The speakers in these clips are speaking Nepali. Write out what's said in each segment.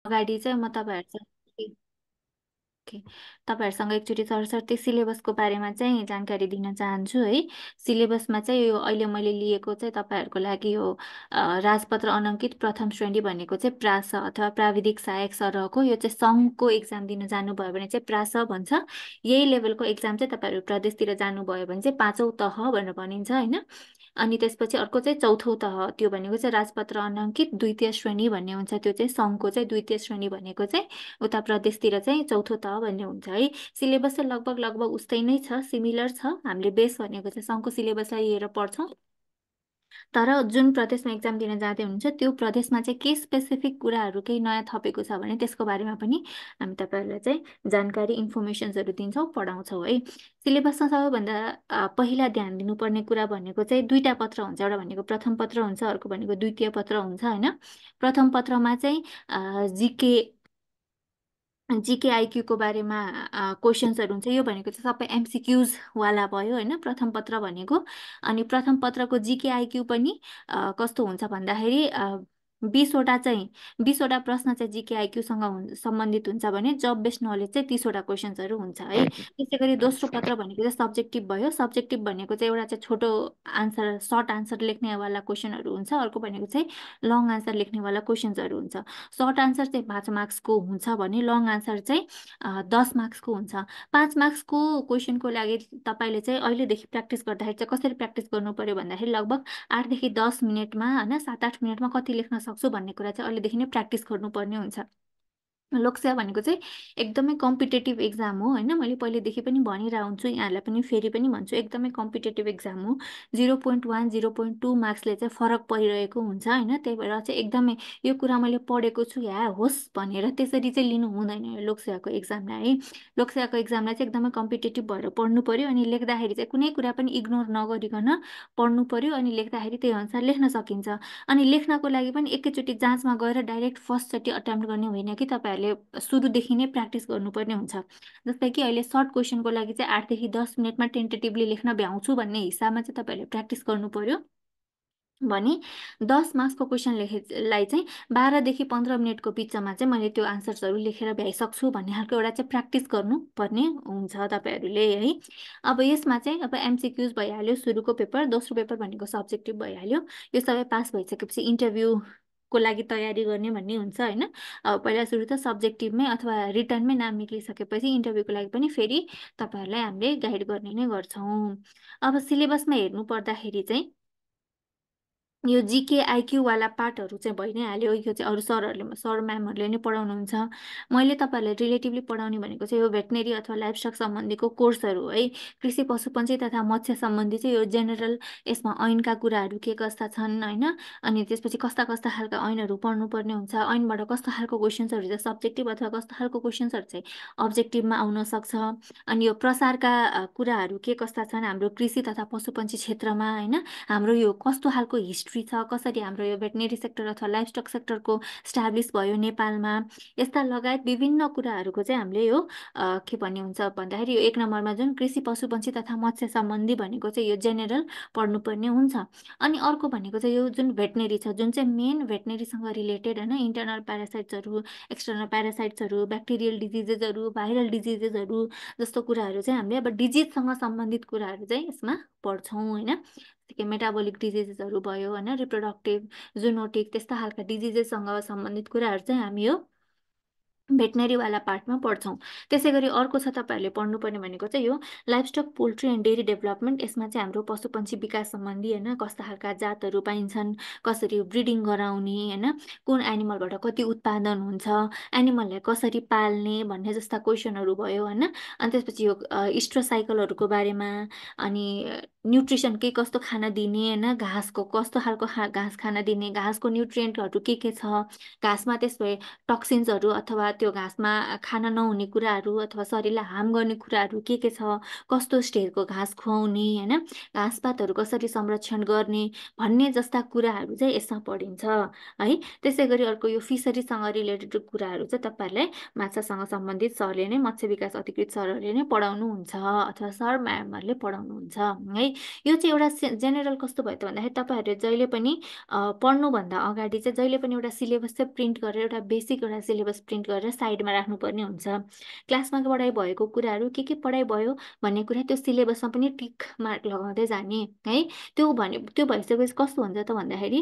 अगाडि चाहिँ म तपाईँहरूसँग ओके, तपाईँहरूसँग एकचोटि सरसर्ती सिलेबसको बारेमा चाहिँ जानकारी दिन चाहन्छु है। सिलेबसमा चाहिँ यो अहिले मैले लिएको चाहिँ तपाईँहरूको लागि यो राजपत्र अनङ्कित प्रथम श्रेणी भनेको चाहिँ प्रास अथवा प्राविधिक सहायक सरहको, यो चाहिँ सङ्घको एक्जाम दिन जानुभयो भने चाहिँ प्रास भन्छ। यही लेभलको एक्जाम चाहिँ तपाईँहरू प्रदेशतिर जानुभयो भने चाहिँ पाँचौँ तह भनेर भनिन्छ होइन। अनि त्यसपछि अर्को चाहिँ चौथो तह, त्यो भनेको चाहिँ राजपत्र अनङ्कित द्वितीय श्रेणी भन्ने हुन्छ, त्यो चाहिँ सङ्घको चाहिँ द्वितीय श्रेणी भनेको चाहिँ उता प्रदेशतिर चाहिँ चौथो तह भन्ने हुन्छ है। सिलेबस चाहिँ लगभग लगभग उस्तै नै छ, सिमिलर छ। हामीले बेस भनेको चाहिँ सङ्घको सिलेबसलाई लिएर पढ्छौँ। तर जुन प्रदेशमा एक्जाम दिन जाँदै हुनुहुन्छ त्यो प्रदेशमा चाहिँ के स्पेसिफिक कुराहरू केही नयाँ थपेको छ भने त्यसको बारेमा पनि हामी तपाईँहरूलाई चाहिँ जानकारी इन्फर्मेसन्सहरू दिन्छौँ, पढाउँछौँ है। सिलेबसमा सबैभन्दा पहिला ध्यान दिनुपर्ने कुरा भनेको चाहिँ दुईवटा पत्र हुन्छ, एउटा भनेको प्रथम पत्र हुन्छ, अर्को भनेको द्वितीय पत्र हुन्छ होइन। प्रथम पत्रमा चाहिँ जिके जिके आइक्यूको बारेमा क्वेसन्सहरू हुन्छ। यो भनेको चाहिँ सबै एमसिक्युज वाला भयो होइन प्रथम पत्र भनेको। अनि प्रथम पत्रको जिके आइक्यू पनि कस्तो हुन्छ भन्दाखेरि 20वटा चाहिँ 20वटा प्रश्न चाहिँ जिके आइक्यूसँग सम्बन्धित हुन्छ भने जब बेस्ड नलेज चाहिँ 30वटा क्वेसन्सहरू हुन्छ है। त्यसै गरी दोस्रो पत्र भनेको चाहिँ सब्जेक्टिभ भयो। सब्जेक्टिभ भनेको चाहिँ एउटा चाहिँ छोटो आन्सर, सर्ट आन्सर लेख्नेवाला क्वेसनहरू हुन्छ, अर्को भनेको चाहिँ लङ आन्सर लेख्नेवाला क्वेसन्सहरू हुन्छ। सर्ट आन्सर चाहिँ 5 मार्क्सको हुन्छ भने लङ आन्सर चाहिँ 10 मार्क्सको हुन्छ। 5 मार्क्सको क्वेसनको लागि तपाईँले चाहिँ अहिलेदेखि प्र्याक्टिस गर्दाखेरि चाहिँ कसरी प्र्याक्टिस गर्नु पर्यो भन्दाखेरि लगभग 8 देखि 10 मिनटमा होइन 7-8 मिनटमा कति लेख्न सक्छु भन्ने कुरा चाहिँ अहिलेदेखि नै प्र्याक्टिस गर्नुपर्ने हुन्छ। लोकसेवा भनेको चाहिँ एकदमै कम्पिटेटिभ एक्जाम हो होइन। मैले पहिलेदेखि पनि भनिरहेको हुन्छु, यहाँहरूलाई पनि फेरि पनि भन्छु, एकदमै कम्पिटेटिभ एक्जाम हो। 0.1 0.2 मार्क्सले चाहिँ फरक परिरहेको हुन्छ होइन। त्यही भएर चाहिँ एकदमै यो कुरा मैले पढेको छु या होस् भनेर त्यसरी चाहिँ लिनु हुँदैन यो लोकसेवाको एक्जामलाई है। लोकसेवाको एक्जामलाई चाहिँ एकदमै कम्पिटेटिभ भएर पढ्नु पर्यो अनि लेख्दाखेरि चाहिँ कुनै कुरा पनि इग्नोर नगरिकन पढ्नु पर्यो अनि लेख्दाखेरि त्यही अनुसार लेख्न सकिन्छ। अनि लेख्नको लागि पनि एकैचोटि जाँचमा गएर डाइरेक्ट फर्स्टचोटि अटेम्प्ट गर्ने होइन कि तपाईँहरूले सुरुदेखि नै प्र्याक्टिस गर्नुपर्ने हुन्छ। जस्तै कि अहिले सर्ट क्वेसनको लागि चाहिँ 8 देखि 10 मिनटमा टेन्टेटिभली लेख्न भ्याउँछु भन्ने हिसाबमा चाहिँ तपाईँहरूले प्र्याक्टिस गर्नु पर्यो भने 10 मार्क्सको क्वेसन लेखेलाई चाहिँ 12 देखि 15 मिनटको बिचमा चाहिँ मैले त्यो आन्सर्सहरू लेखेर भ्याइसक्छु भन्ने खालको एउटा चाहिँ प्र्याक्टिस गर्नुपर्ने हुन्छ तपाईँहरूले है। अब यसमा चाहिँ अब एमसिक्युज भइहाल्यो सुरुको पेपर, दोस्रो पेपर भनेको सब्जेक्टिभ भइहाल्यो। यो सबै पास भइसकेपछि इन्टरभ्यूको लागि तयारी गर्ने भन्ने हुन्छ होइन। अब पहिला सुरु त सब्जेक्टिभमै अथवा रिटर्नमै नाम निक्लिसकेपछि इन्टरभ्यूको लागि पनि फेरि तपाईँहरूलाई हामीले गाइड गर्ने नै गर्छौँ। अब सिलेबसमा हेर्नु पर्दाखेरि चाहिँ यो जिके आइक्यूवाला पार्टहरू चाहिँ भइ नै हाल्यो। यो चाहिँ अरू सरहरूले सर म्यामहरूले नै पढाउनुहुन्छ। मैले तपाईँहरूलाई रिलेटिभली पढाउने भनेको चाहिँ यो भेटनेरी अथवा लाइफस्टक सम्बन्धीको कोर्सहरू है। कृषि पशुपन्छी तथा मत्स्य सम्बन्धी चाहिँ यो जेनरल, यसमा ऐनका कुराहरू के कस्ता छन् होइन। अनि त्यसपछि कस्ता कस्ता खालका ऐनहरू पढ्नुपर्ने हुन्छ, ऐनबाट कस्तो खालको क्वेसन्सहरू चाहिँ सब्जेक्टिभ अथवा कस्तो खालको क्वेसन्सहरू चाहिँ अब्जेक्टिभमा आउन सक्छ। अनि यो प्रसारका कुराहरू के कस्ता छन् हाम्रो कृषि तथा पशुपन्छी क्षेत्रमा होइन। हाम्रो यो कस्तो खालको हिस्ट्री छ, कसरी हाम्रो यो भेटनेरी सेक्टर अथवा लाइफस्टक सेक्टरको स्ट्याब्लिस भयो नेपालमा, यस्ता लगायत विभिन्न कुराहरूको चाहिँ हामीले यो के भन्ने हुन्छ भन्दाखेरि यो 1 नम्बरमा जुन कृषि पशुपन्छी तथा मत्स्य सम्बन्धी भनेको चाहिँ यो जेनरल पढ्नुपर्ने हुन्छ। अनि अर्को भनेको चाहिँ यो जुन भेटनेरी छ, जुन चाहिँ मेन भेटनेरीसँग रिलेटेड होइन, इन्टरनल प्यारासाइट्सहरू, एक्सटर्नल प्यारासाइट्सहरू, ब्याक्टेरियल डिजिजेसहरू, भाइरल डिजिजेसहरू जस्तो कुराहरू चाहिँ हामीले अब डिजिजसँग सम्बन्धित कुराहरू चाहिँ यसमा पढ्छौँ होइन। मेटाबोलिक डिजिजेसहरू भयो होइन, रिप्रोडक्टिभ, जुनोटिक, त्यस्ता खालका डिजिजेससँग सम्बन्धित कुराहरू चाहिँ हामी यो भेटनेरीवाला पार्टमा पढ्छौँ। त्यसै गरी अर्को छ तपाईँहरूले पढ्नुपर्ने भनेको चाहिँ यो लाइफस्टक, पोल्ट्री एन्ड डेरी डेभलपमेन्ट। यसमा चाहिँ हाम्रो पशुपन्छी विकास सम्बन्धी होइन, कस्ता खालका जातहरू पाइन्छन्, कसरी ब्रिडिङ गराउने होइन, कुन एनिमलबाट कति उत्पादन हुन्छ, एनिमललाई कसरी पाल्ने भन्ने जस्ता क्वेसनहरू भयो होइन। अनि त्यसपछि यो इस्ट्रोसाइकलहरूको बारेमा, अनि न्युट्रिसन के कस्तो खाना दिने होइन, घाँसको कस्तो खालको घाँस खाना दिने, घाँसको न्युट्रियन्टहरू के छ घाँसमा, त्यस भए टक्सिन्सहरू अथवा त्यो घाँसमा खान नहुने कुराहरू अथवा शरीरलाई हार्म गर्ने कुराहरू के छ, कस्तो स्टेजको घाँस खुवाउने, होइन, घाँसपातहरू कसरी संरक्षण गर्ने भन्ने जस्ता कुराहरू चाहिँ यसमा पढिन्छ है। त्यसै गरी अर्को यो फिसरीसँग रिलेटेड कुराहरू चाहिँ तपाईँहरूलाई माछासँग सम्बन्धित सरले नै, मत्स्य विकास अधिकृत सरहरूले नै पढाउनुहुन्छ अथवा सर म्यामहरूले पढाउनुहुन्छ है। यो चाहिँ एउटा जेनरल कस्तो भयो त भन्दाखेरि तपाईँहरूले जहिले पनि पढ्नुभन्दा अगाडि चाहिँ जहिले पनि एउटा सिलेबस चाहिँ प्रिन्ट गरेर, एउटा बेसिक एउटा सिलेबस प्रिन्ट गरेर साइडमा राख्नुपर्ने हुन्छ। क्लासमा पढाइ भएको कुराहरू के पढाइ भयो भन्ने कुरा त्यो सिलेबसमा पनि टिक मार्क लगाउँदै जाने है। त्यो भइसकेपछि कस्तो हुन्छ त भन्दाखेरि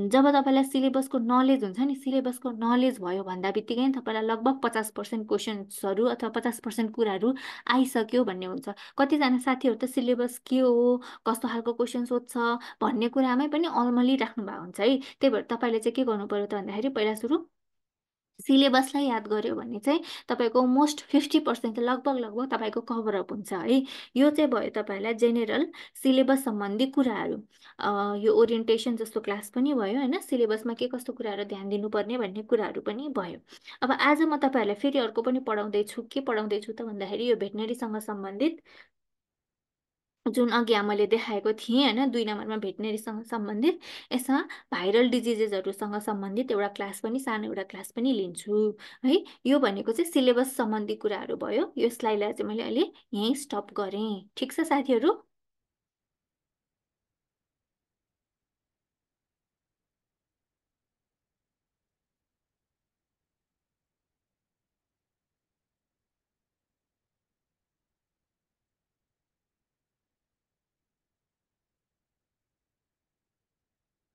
जब तपाईँलाई सिलेबसको नलेज हुन्छ नि, सिलेबसको नलेज भयो भन्दा बित्तिकै तपाईँलाई लगभग 50% क्वेसन्सहरू अथवा 50% कुराहरू आइसक्यो भन्ने हुन्छ। कतिजना साथीहरू त सिलेबस के हो, कस्तो खालको क्वेसन सोध्छ भन्ने कुरामै पनि अलमली राख्नु भएको हुन्छ है। त्यही भएर तपाईँले चाहिँ के गर्नु पर्यो त भन्दाखेरि पहिला सुरु सिलेबसलाई याद गर्यो भने चाहिँ तपाईँको मोस्ट 50% चाहिँ लगभग तपाईँको कभरअप हुन्छ है। यो चाहिँ भयो तपाईँलाई जेनेरल सिलेबस सम्बन्धी कुराहरू। यो ओरिएन्टेसन जस्तो क्लास पनि भयो होइन, सिलेबसमा के कस्तो कुराहरू ध्यान दिनुपर्ने भन्ने कुराहरू पनि भयो। अब आज म तपाईँहरूलाई फेरि अर्को पनि पढाउँदैछु। के पढाउँदैछु त भन्दाखेरि यो भेटनेरीसँग सम्बन्धित जुन अघि मैले देखाएको थिएँ होइन, 2 नम्बरमा भेटनेरीसँग सम्बन्धित, यसमा भाइरल डिजिजेसहरूसँग सम्बन्धित एउटा क्लास पनि, सानो एउटा क्लास पनि लिन्छु है। यो भनेको चाहिँ सिलेबस सम्बन्धी कुराहरू भयो। यो स्लाइडलाई चाहिँ मैले अहिले यहीँ स्टप गरेँ। ठिक छ साथीहरू?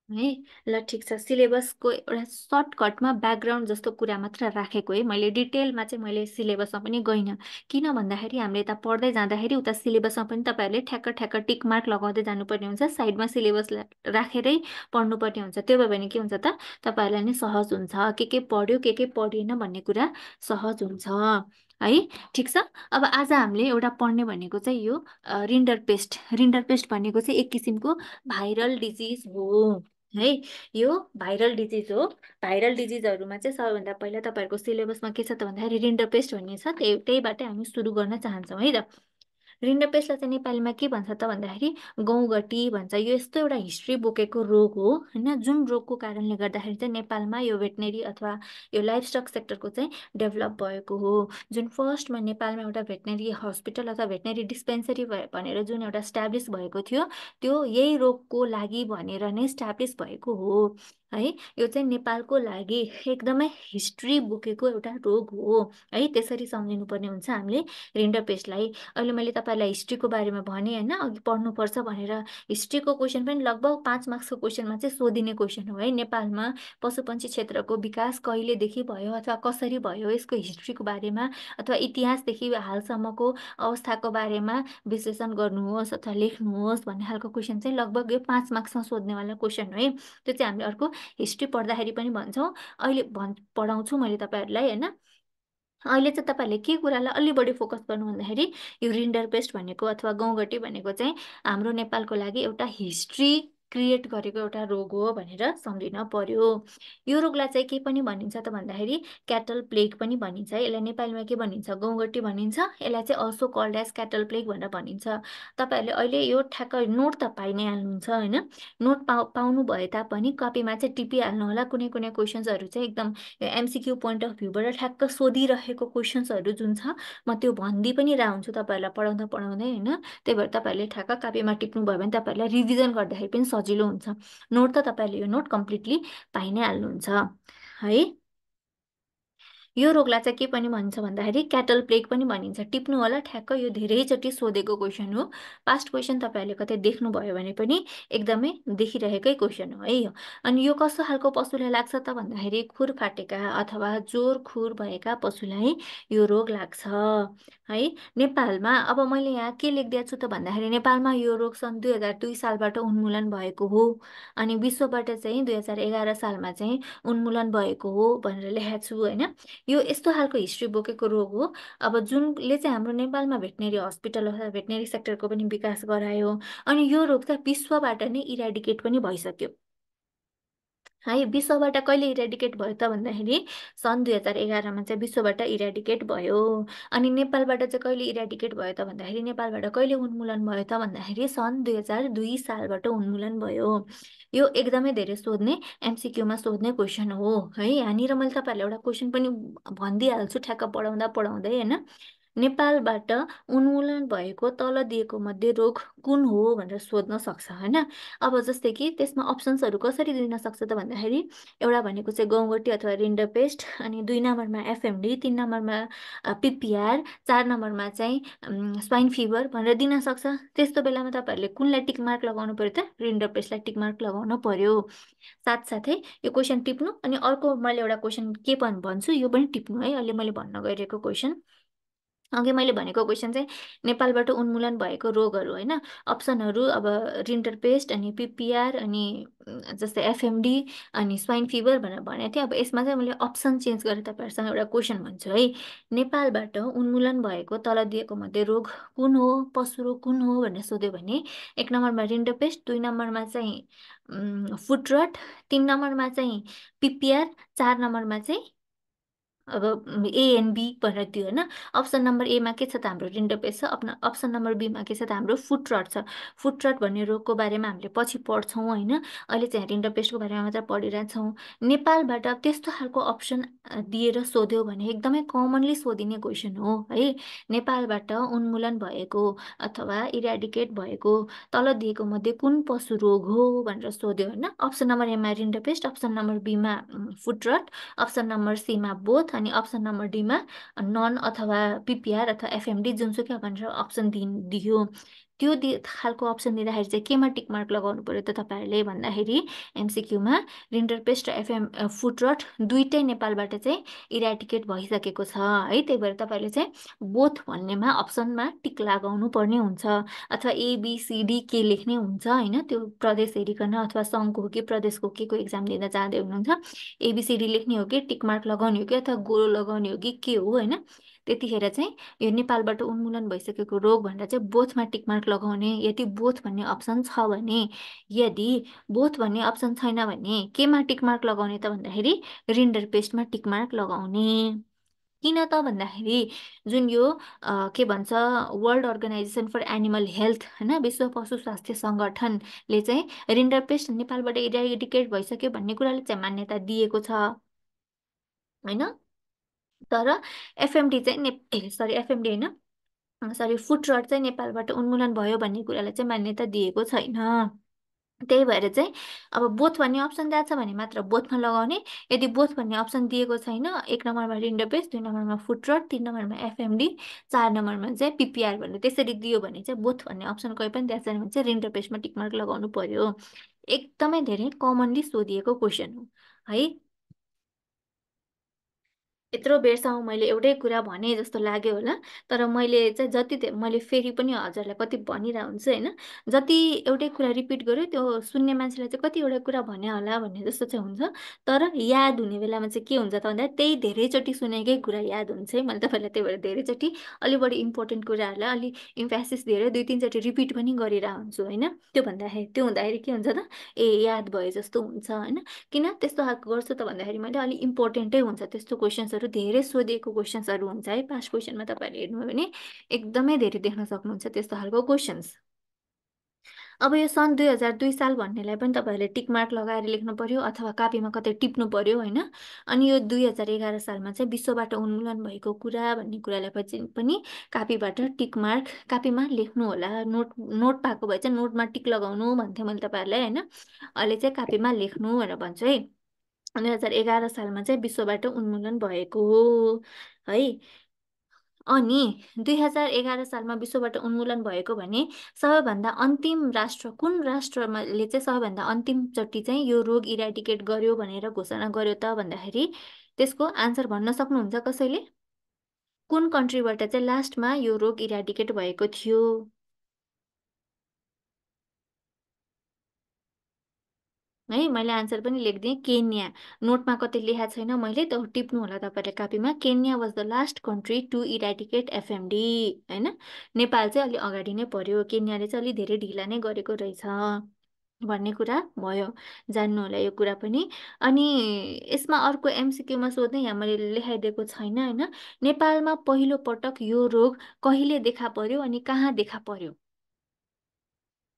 है ल ठिक छ। सिलेबसको एउटा सर्टकटमा ब्याकग्राउन्ड जस्तो कुरा मात्र राखेको है, मैले डिटेलमा चाहिँ मैले सिलेबसमा पनि गइनँ। किन भन्दाखेरि हामीले यता पढ्दै जाँदाखेरि उता सिलेबसमा पनि तपाईँहरूले ठ्याक्क ठ्याक्क टिक मार्क लगाउँदै जानुपर्ने हुन्छ, साइडमा सिलेबस राखेरै पढ्नुपर्ने हुन्छ। त्यो भयो भने के हुन्छ त तपाईँहरूलाई नै सहज हुन्छ, के पढ्यो के पढिएन भन्ने कुरा सहज हुन्छ है। ठिक छ। अब आज हामीले एउटा पढ्ने भनेको चाहिँ यो रिन्डरपेस्ट। रिन्डरपेस्ट भनेको चाहिँ एक किसिमको भाइरल डिजिज हो है। यो भाइरल डिजिज हो। भाइरल डिजिजहरूमा चाहिँ सबैभन्दा पहिला तपाईँहरूको सिलेबसमा के छ त भन्दाखेरि रिन्डरपेस्ट भन्ने छ, त्यहीबाटै हामी सुरु गर्न चाहन्छौँ है त। रिन्डरपेस्टलाई चाहिँ नेपालीमा के भन्छ त भन्दाखेरि गौगटी भन्छ। यो यस्तो एउटा हिस्ट्री बोकेको रोग हो होइन, जुन रोगको कारणले गर्दाखेरि चाहिँ नेपालमा यो भेटनेरी अथवा यो लाइफस्टक सेक्टरको चाहिँ डेभलप भएको हो। जुन फर्स्टमा नेपालमा एउटा भेटनेरी हस्पिटल अथवा भेटनेरी डिस्पेन्सरी भनेर जुन एउटा स्ट्याब्लिस भएको थियो, त्यो यही रोगको लागि भनेर नै स्ट्याब्लिस भएको हो है। यो चाहिँ नेपालको लागि एकदमै हिस्ट्री बोकेको एउटा रोग हो है। त्यसरी सम्झिनुपर्ने हुन्छ हामीले रिन्डरपेस्टलाई। अहिले मैले तपाईँलाई हिस्ट्रीको बारेमा भनेँ होइन, अघि पढ्नुपर्छ भनेर। हिस्ट्रीको क्वेसन पनि लगभग 5 मार्क्सको क्वेसनमा चाहिँ सोधिने क्वेसन हो है। नेपालमा पशुपन्छी क्षेत्रको विकास कहिलेदेखि भयो अथवा कसरी भयो, यसको हिस्ट्रीको बारेमा अथवा इतिहासदेखि हालसम्मको अवस्थाको बारेमा विश्लेषण गर्नुहोस् अथवा लेख्नुहोस् भन्ने खालको क्वेसन चाहिँ लगभग यो 5 मार्क्समा सोध्नेवाला क्वेसन हो है। त्यो चाहिँ हामीले अर्को हिस्ट्री पढ्दाखेरि पनि भन्छौँ, अहिले पढाउँछु मैले तपाईँहरूलाई होइन। अहिले चाहिँ तपाईँहरूले के कुरालाई अलि बढी फोकस गर्नु भन्दाखेरि यो रिन्डरपेस्ट भनेको अथवा गौगटी भनेको चाहिँ हाम्रो नेपालको लागि एउटा हिस्ट्री क्रिएट गरेको एउटा रोग हो भनेर सम्झिन पर्यो। यो रोगलाई चाहिँ के पनि भनिन्छ त भन्दाखेरि क्याटल प्लेग पनि भनिन्छ है। यसलाई नेपालीमा के भनिन्छ, गौगटी भनिन्छ। यसलाई चाहिँ also called as cattle plague भनेर भनिन्छ। तपाईँहरूले अहिले यो ठ्याक्क नोट त पाइ नै हाल्नुहुन्छ होइन, नोट पाउनु भए तापनि कपीमा चाहिँ टिपिहाल्नु होला। कुनै कुनै क्वेसन्सहरू चाहिँ एकदम एमसिक्यू पोइन्ट अफ भ्यूबाट ठ्याक्क सोधिरहेको क्वेसन्सहरू जुन छ, म त्यो भनिदिई पनि हुन्छु तपाईँहरूलाई पढाउँदा पढाउँदै होइन। त्यही भएर तपाईँहरूले ठ्याक्क कापीमा टिप्नुभयो भने तपाईँहरूलाई रिभिजन गर्दाखेरि पनि सजिलो हुन्छ। नोट त तपाईँहरूले यो नोट कम्प्लिटली पाइ नै हाल्नुहुन्छ है। यो रोगलाई चाहिँ के पनि भन्छ भन्दाखेरि क्याटल प्लेग पनि भनिन्छ। टिप्नु होला ठ्याक्क, यो धेरैचोटि सोधेको क्वेसन हो। पास्ट क्वेसन तपाईँहरूले कतै देख्नुभयो भने पनि एकदमै देखिरहेकै क्वेसन हो है यो। अनि यो कस्तो खालको पशुलाई लाग्छ त भन्दाखेरि खुर फाटेका अथवा जोर खुर भएका पशुलाई यो रोग लाग्छ है। नेपालमा अब मैले यहाँ के लेखिदिएको छु त भन्दाखेरि नेपालमा यो रोग सन् 2002 सालबाट उन्मूलन भएको हो। अनि विश्वबाट चाहिँ 2011 सालमा चाहिँ उन्मूलन भएको हो भनेर लेखेको छु होइन। यो यस्तो खालको हिस्ट्री बोकेको रोग हो अब जुनले चाहिँ हाम्रो नेपालमा भेटनेरी हस्पिटल अथवा भेटनेरी सेक्टरको पनि विकास गरायो। अनि यो रोग चाहिँ विश्वबाट नै इराडिकेट पनि भइसक्यो। है। विश्वबाट कहिले इरेडिकेट भयो त भन्दाखेरि सन् 2011मा चाहिँ विश्वबाट इरेडिकेट भयो। अनि नेपालबाट चाहिँ कहिले इरेडिकेट भयो त भन्दाखेरि नेपालबाट कहिले उन्मूलन भयो त भन्दाखेरि सन् 2002 सालबाट उन्मूलन भयो। यो एकदमै धेरै सोध्ने एमसिक्यूमा सोध्ने क्वेसन हो है। यहाँनिर मैले तपाईँहरूलाई एउटा क्वेसन पनि भनिदिइहाल्छु ठ्याक्क पढाउँदा पढाउँदै होइन। नेपालबाट उन्मूलन भएको तल दिएको मध्ये रोग कुन हो भनेर सोध्न सक्छ होइन। अब जस्तै कि त्यसमा अप्सन्सहरू कसरी दिन सक्छ त भन्दाखेरि एउटा भनेको चाहिँ गौँगटी अथवा रिन्डरपेस्ट, अनि 2 नम्बरमा एफएमडी, 3 नम्बरमा पिपिआर, 4 नम्बरमा चाहिँ स्वाइन फिभर भनेर दिन सक्छ। त्यस्तो बेलामा तपाईँहरूले कुनलाई टिक मार्क लगाउनु पर्यो त? रिन्डरपेस्टलाई टिक मार्क लगाउनु पर्यो। साथसाथै यो क्वेसन टिप्नु, अनि अर्को मैले एउटा क्वेसन के भन्छु यो पनि टिप्नु है। अहिले मैले भन्न गइरहेको क्वेसन, अघि मैले भनेको क्वेसन चाहिँ नेपालबाट उन्मूलन भएको रोगहरू होइन। अप्सनहरू अब रिन्टरपेस्ट, अनि पिपिआर, अनि जस्तै एफएमडी, अनि स्वाइन फिभर भनेर भनेको थिएँ। अब यसमा चाहिँ मैले अप्सन चेन्ज गरेर तपाईँहरूसँग एउटा क्वेसन भन्छु है। नेपालबाट उन्मूलन भएको तल दिएको मध्ये रोग कुन हो, पशु रोग कुन हो भनेर सोध्यो भने 1 नम्बरमा रिन्टरपेस्ट, 2 नम्बरमा चाहिँ फुट रट, 3 नम्बरमा चाहिँ पिपिआर, 4 नम्बरमा चाहिँ अब एएनबी भनेर दियो होइन। अप्सन नम्बर एमा के छ त हाम्रो रिन्डरपेस्ट छ। अप्सन नम्बर बीमा के छ त हाम्रो फुट रट छ। फुट रट भन्ने रोगको बारेमा हामीले पछि पढ्छौँ होइन। अहिले चाहिँ रिन्डरपेस्टको बारेमा मात्र पढिरहेछौँ। नेपालबाट त्यस्तो खालको अप्सन दिएर सोध्यो भने एकदमै कमनली सोधिने क्वेसन हो है। नेपालबाट उन्मूलन भएको अथवा इराडिकेट भएको तल दिएको मध्ये कुन पशु रोग हो भनेर सोध्यो होइन। अप्सन नम्बर एमा रिन्डरपेस्ट, अप्सन नम्बर बीमा फुट रट, अप्सन नम्बर सीमा बोथ, अनि अप्सन नम्बर डीमा नन अथवा पिपिआर अथवा एफएमडी जुनसुकै भनेर अप्सन दियो। त्यो खालको अप्सन दिँदाखेरि चाहिँ केमा टिक मार्क लगाउनु पर्यो त तपाईँहरूले भन्दाखेरि एमसिक्यूमा रिन्टरपेस्ट र फुट रट दुइटै नेपालबाट चाहिँ इराडिकेट भइसकेको छ है। त्यही भएर तपाईँहरूले चाहिँ बोथ भन्नेमा अप्सनमा टिक लगाउनु पर्ने हुन्छ, अथवा एबिसिडी के लेख्ने हुन्छ होइन। त्यो प्रदेश हेरिकन अथवा सङ्घको हो कि प्रदेशको के को एक्जाम दिँदा चाहँदै हुनुहुन्छ एबिसिडी लेख्ने हो कि टिक मार्क लगाउने हो कि अथवा गोलो लगाउने हो कि के हो होइन। त्यतिखेर चाहिँ यो नेपालबाट उन्मूलन भइसकेको रोग भनेर चाहिँ बोथमा टिक मार्क लगाउने। यदि बोथ भन्ने अप्सन छ भने, यदि बोथ भन्ने अप्सन छैन भने केमा टिक मार्क लगाउने त भन्दाखेरि रिन्डरपेस्टमा टिक मार्क लगाउने। किन त भन्दाखेरि जुन यो के भन्छ world organisation for animal health होइन, विश्व पशु स्वास्थ्य सङ्गठनले चाहिँ रिन्डरपेस्ट नेपालबाट इराडिकेट भइसक्यो भन्ने कुराले चाहिँ मान्यता दिएको छ होइन। तर एफएमडी चाहिँ एफएमडी होइन, सरी फुट रट चाहिँ नेपालबाट उन्मूलन भयो भन्ने कुरालाई चाहिँ मान्यता दिएको छैन। त्यही भएर चाहिँ अब बोथ भन्ने अप्सन दिएको छ भने मात्र बोथमा लगाउने। यदि बोथ भन्ने अप्सन दिएको छैन, 1 नम्बरमा रिन्डरपेस्ट, 2 नम्बरमा फुट रट, 3 नम्बरमा एफएमडी, 4 नम्बरमा चाहिँ पिपिआर भन्ने त्यसरी दियो भने चाहिँ बोथ भन्ने अप्सन कोही पनि दिएको छैन भने चाहिँ रिन्डरपेस्टमा टिकमार्क लगाउनु पर्यो। एकदमै धेरै कमनली सोधिएको क्वेसन हो है। यत्रो बेरसम्म मैले एउटै कुरा भने जस्तो लाग्यो होला, तर मैले चाहिँ मैले फेरि पनि हजुरलाई कति भनिरहेको हुन्छु होइन। जति एउटै कुरा रिपिट गर्यो त्यो सुन्ने मान्छेलाई चाहिँ कतिवटा कुरा भन्यो होला भन्ने जस्तो चाहिँ हुन्छ। तर याद हुने बेलामा चाहिँ के हुन्छ त भन्दा त्यही धेरैचोटि सुनेकै कुरा याद हुन्छ है। मैले तपाईँलाई त्यही भएर धेरैचोटि अलि बढी इम्पोर्टेन्ट कुराहरूलाई अलि इम्फेसिस दिएर 2-3 चोटि रिपिट पनि गरिरहेको हुन्छु होइन। त्यो हुँदाखेरि के हुन्छ त ए याद भए जस्तो हुन्छ होइन। किन त्यस्तो खालको गर्छु त भन्दाखेरि मैले अलिक इम्पोर्टेन्टै हुन्छ त्यस्तो क्वेसन्सहरू, धेरै सोधिएको क्वेसन्सहरू हुन्छ है। पास्ट क्वेसनमा तपाईँहरूले हेर्नुभयो भने एकदमै धेरै देख्न सक्नुहुन्छ त्यस्तो खालको क्वेसन्स। अब यो सन् 2002 साल भन्नेलाई पनि तपाईँहरूले टिक मार्क लगाएर लेख्नु पर्यो अथवा कापीमा कतै टिप्नु पर्यो होइन। अनि यो 2011 सालमा चाहिँ विश्वबाट उन्मूलन भएको कुरा भन्ने कुरालाई पनि कापीबाट टिक मार्क कापीमा लेख्नु होला। नोट पाएको भए चाहिँ नोटमा टिक लगाउनु भन्थेँ मैले तपाईँहरूलाई होइन। अहिले चाहिँ कापीमा लेख्नु भनेर भन्छु है। 2011 सालमा चाहिँ विश्वबाट उन्मूलन भएको हो है। अनि 2011 सालमा विश्वबाट उन्मूलन भएको भने सबैभन्दा अन्तिम राष्ट्र कुन राष्ट्रले चाहिँ सबैभन्दा अन्तिमचोटि चाहिँ यो रोग इराडिकेट गर्यो भनेर घोषणा गर्यो त भन्दाखेरि त्यसको आन्सर भन्न सक्नुहुन्छ कसैले? कुन कन्ट्रीबाट चाहिँ लास्टमा यो रोग इराडिकेट भएको थियो? है मैले आन्सर पनि लेखिदिएँ केन्या। नोटमा कतै लेखा छैन मैले, त्यो टिप्नु होला तपाईँले कापीमा। Kenya was the last country to eradicate FMD होइन। नेपाल चाहिँ अलि अगाडि नै पर्यो, केन्याले चाहिँ अलि धेरै ढिला नै गरेको रहेछ। भन्ने कुरा भयो। जान्नु होला यो कुरा पनि। अनि यसमा अर्को एमसिक्यूमा सोध्ने, यहाँ मैले लेखाइदिएको छैन होइन। नेपालमा पहिलो पटक यो रोग कहिले देखा पर्यो अनि कहाँ देखा पर्यो?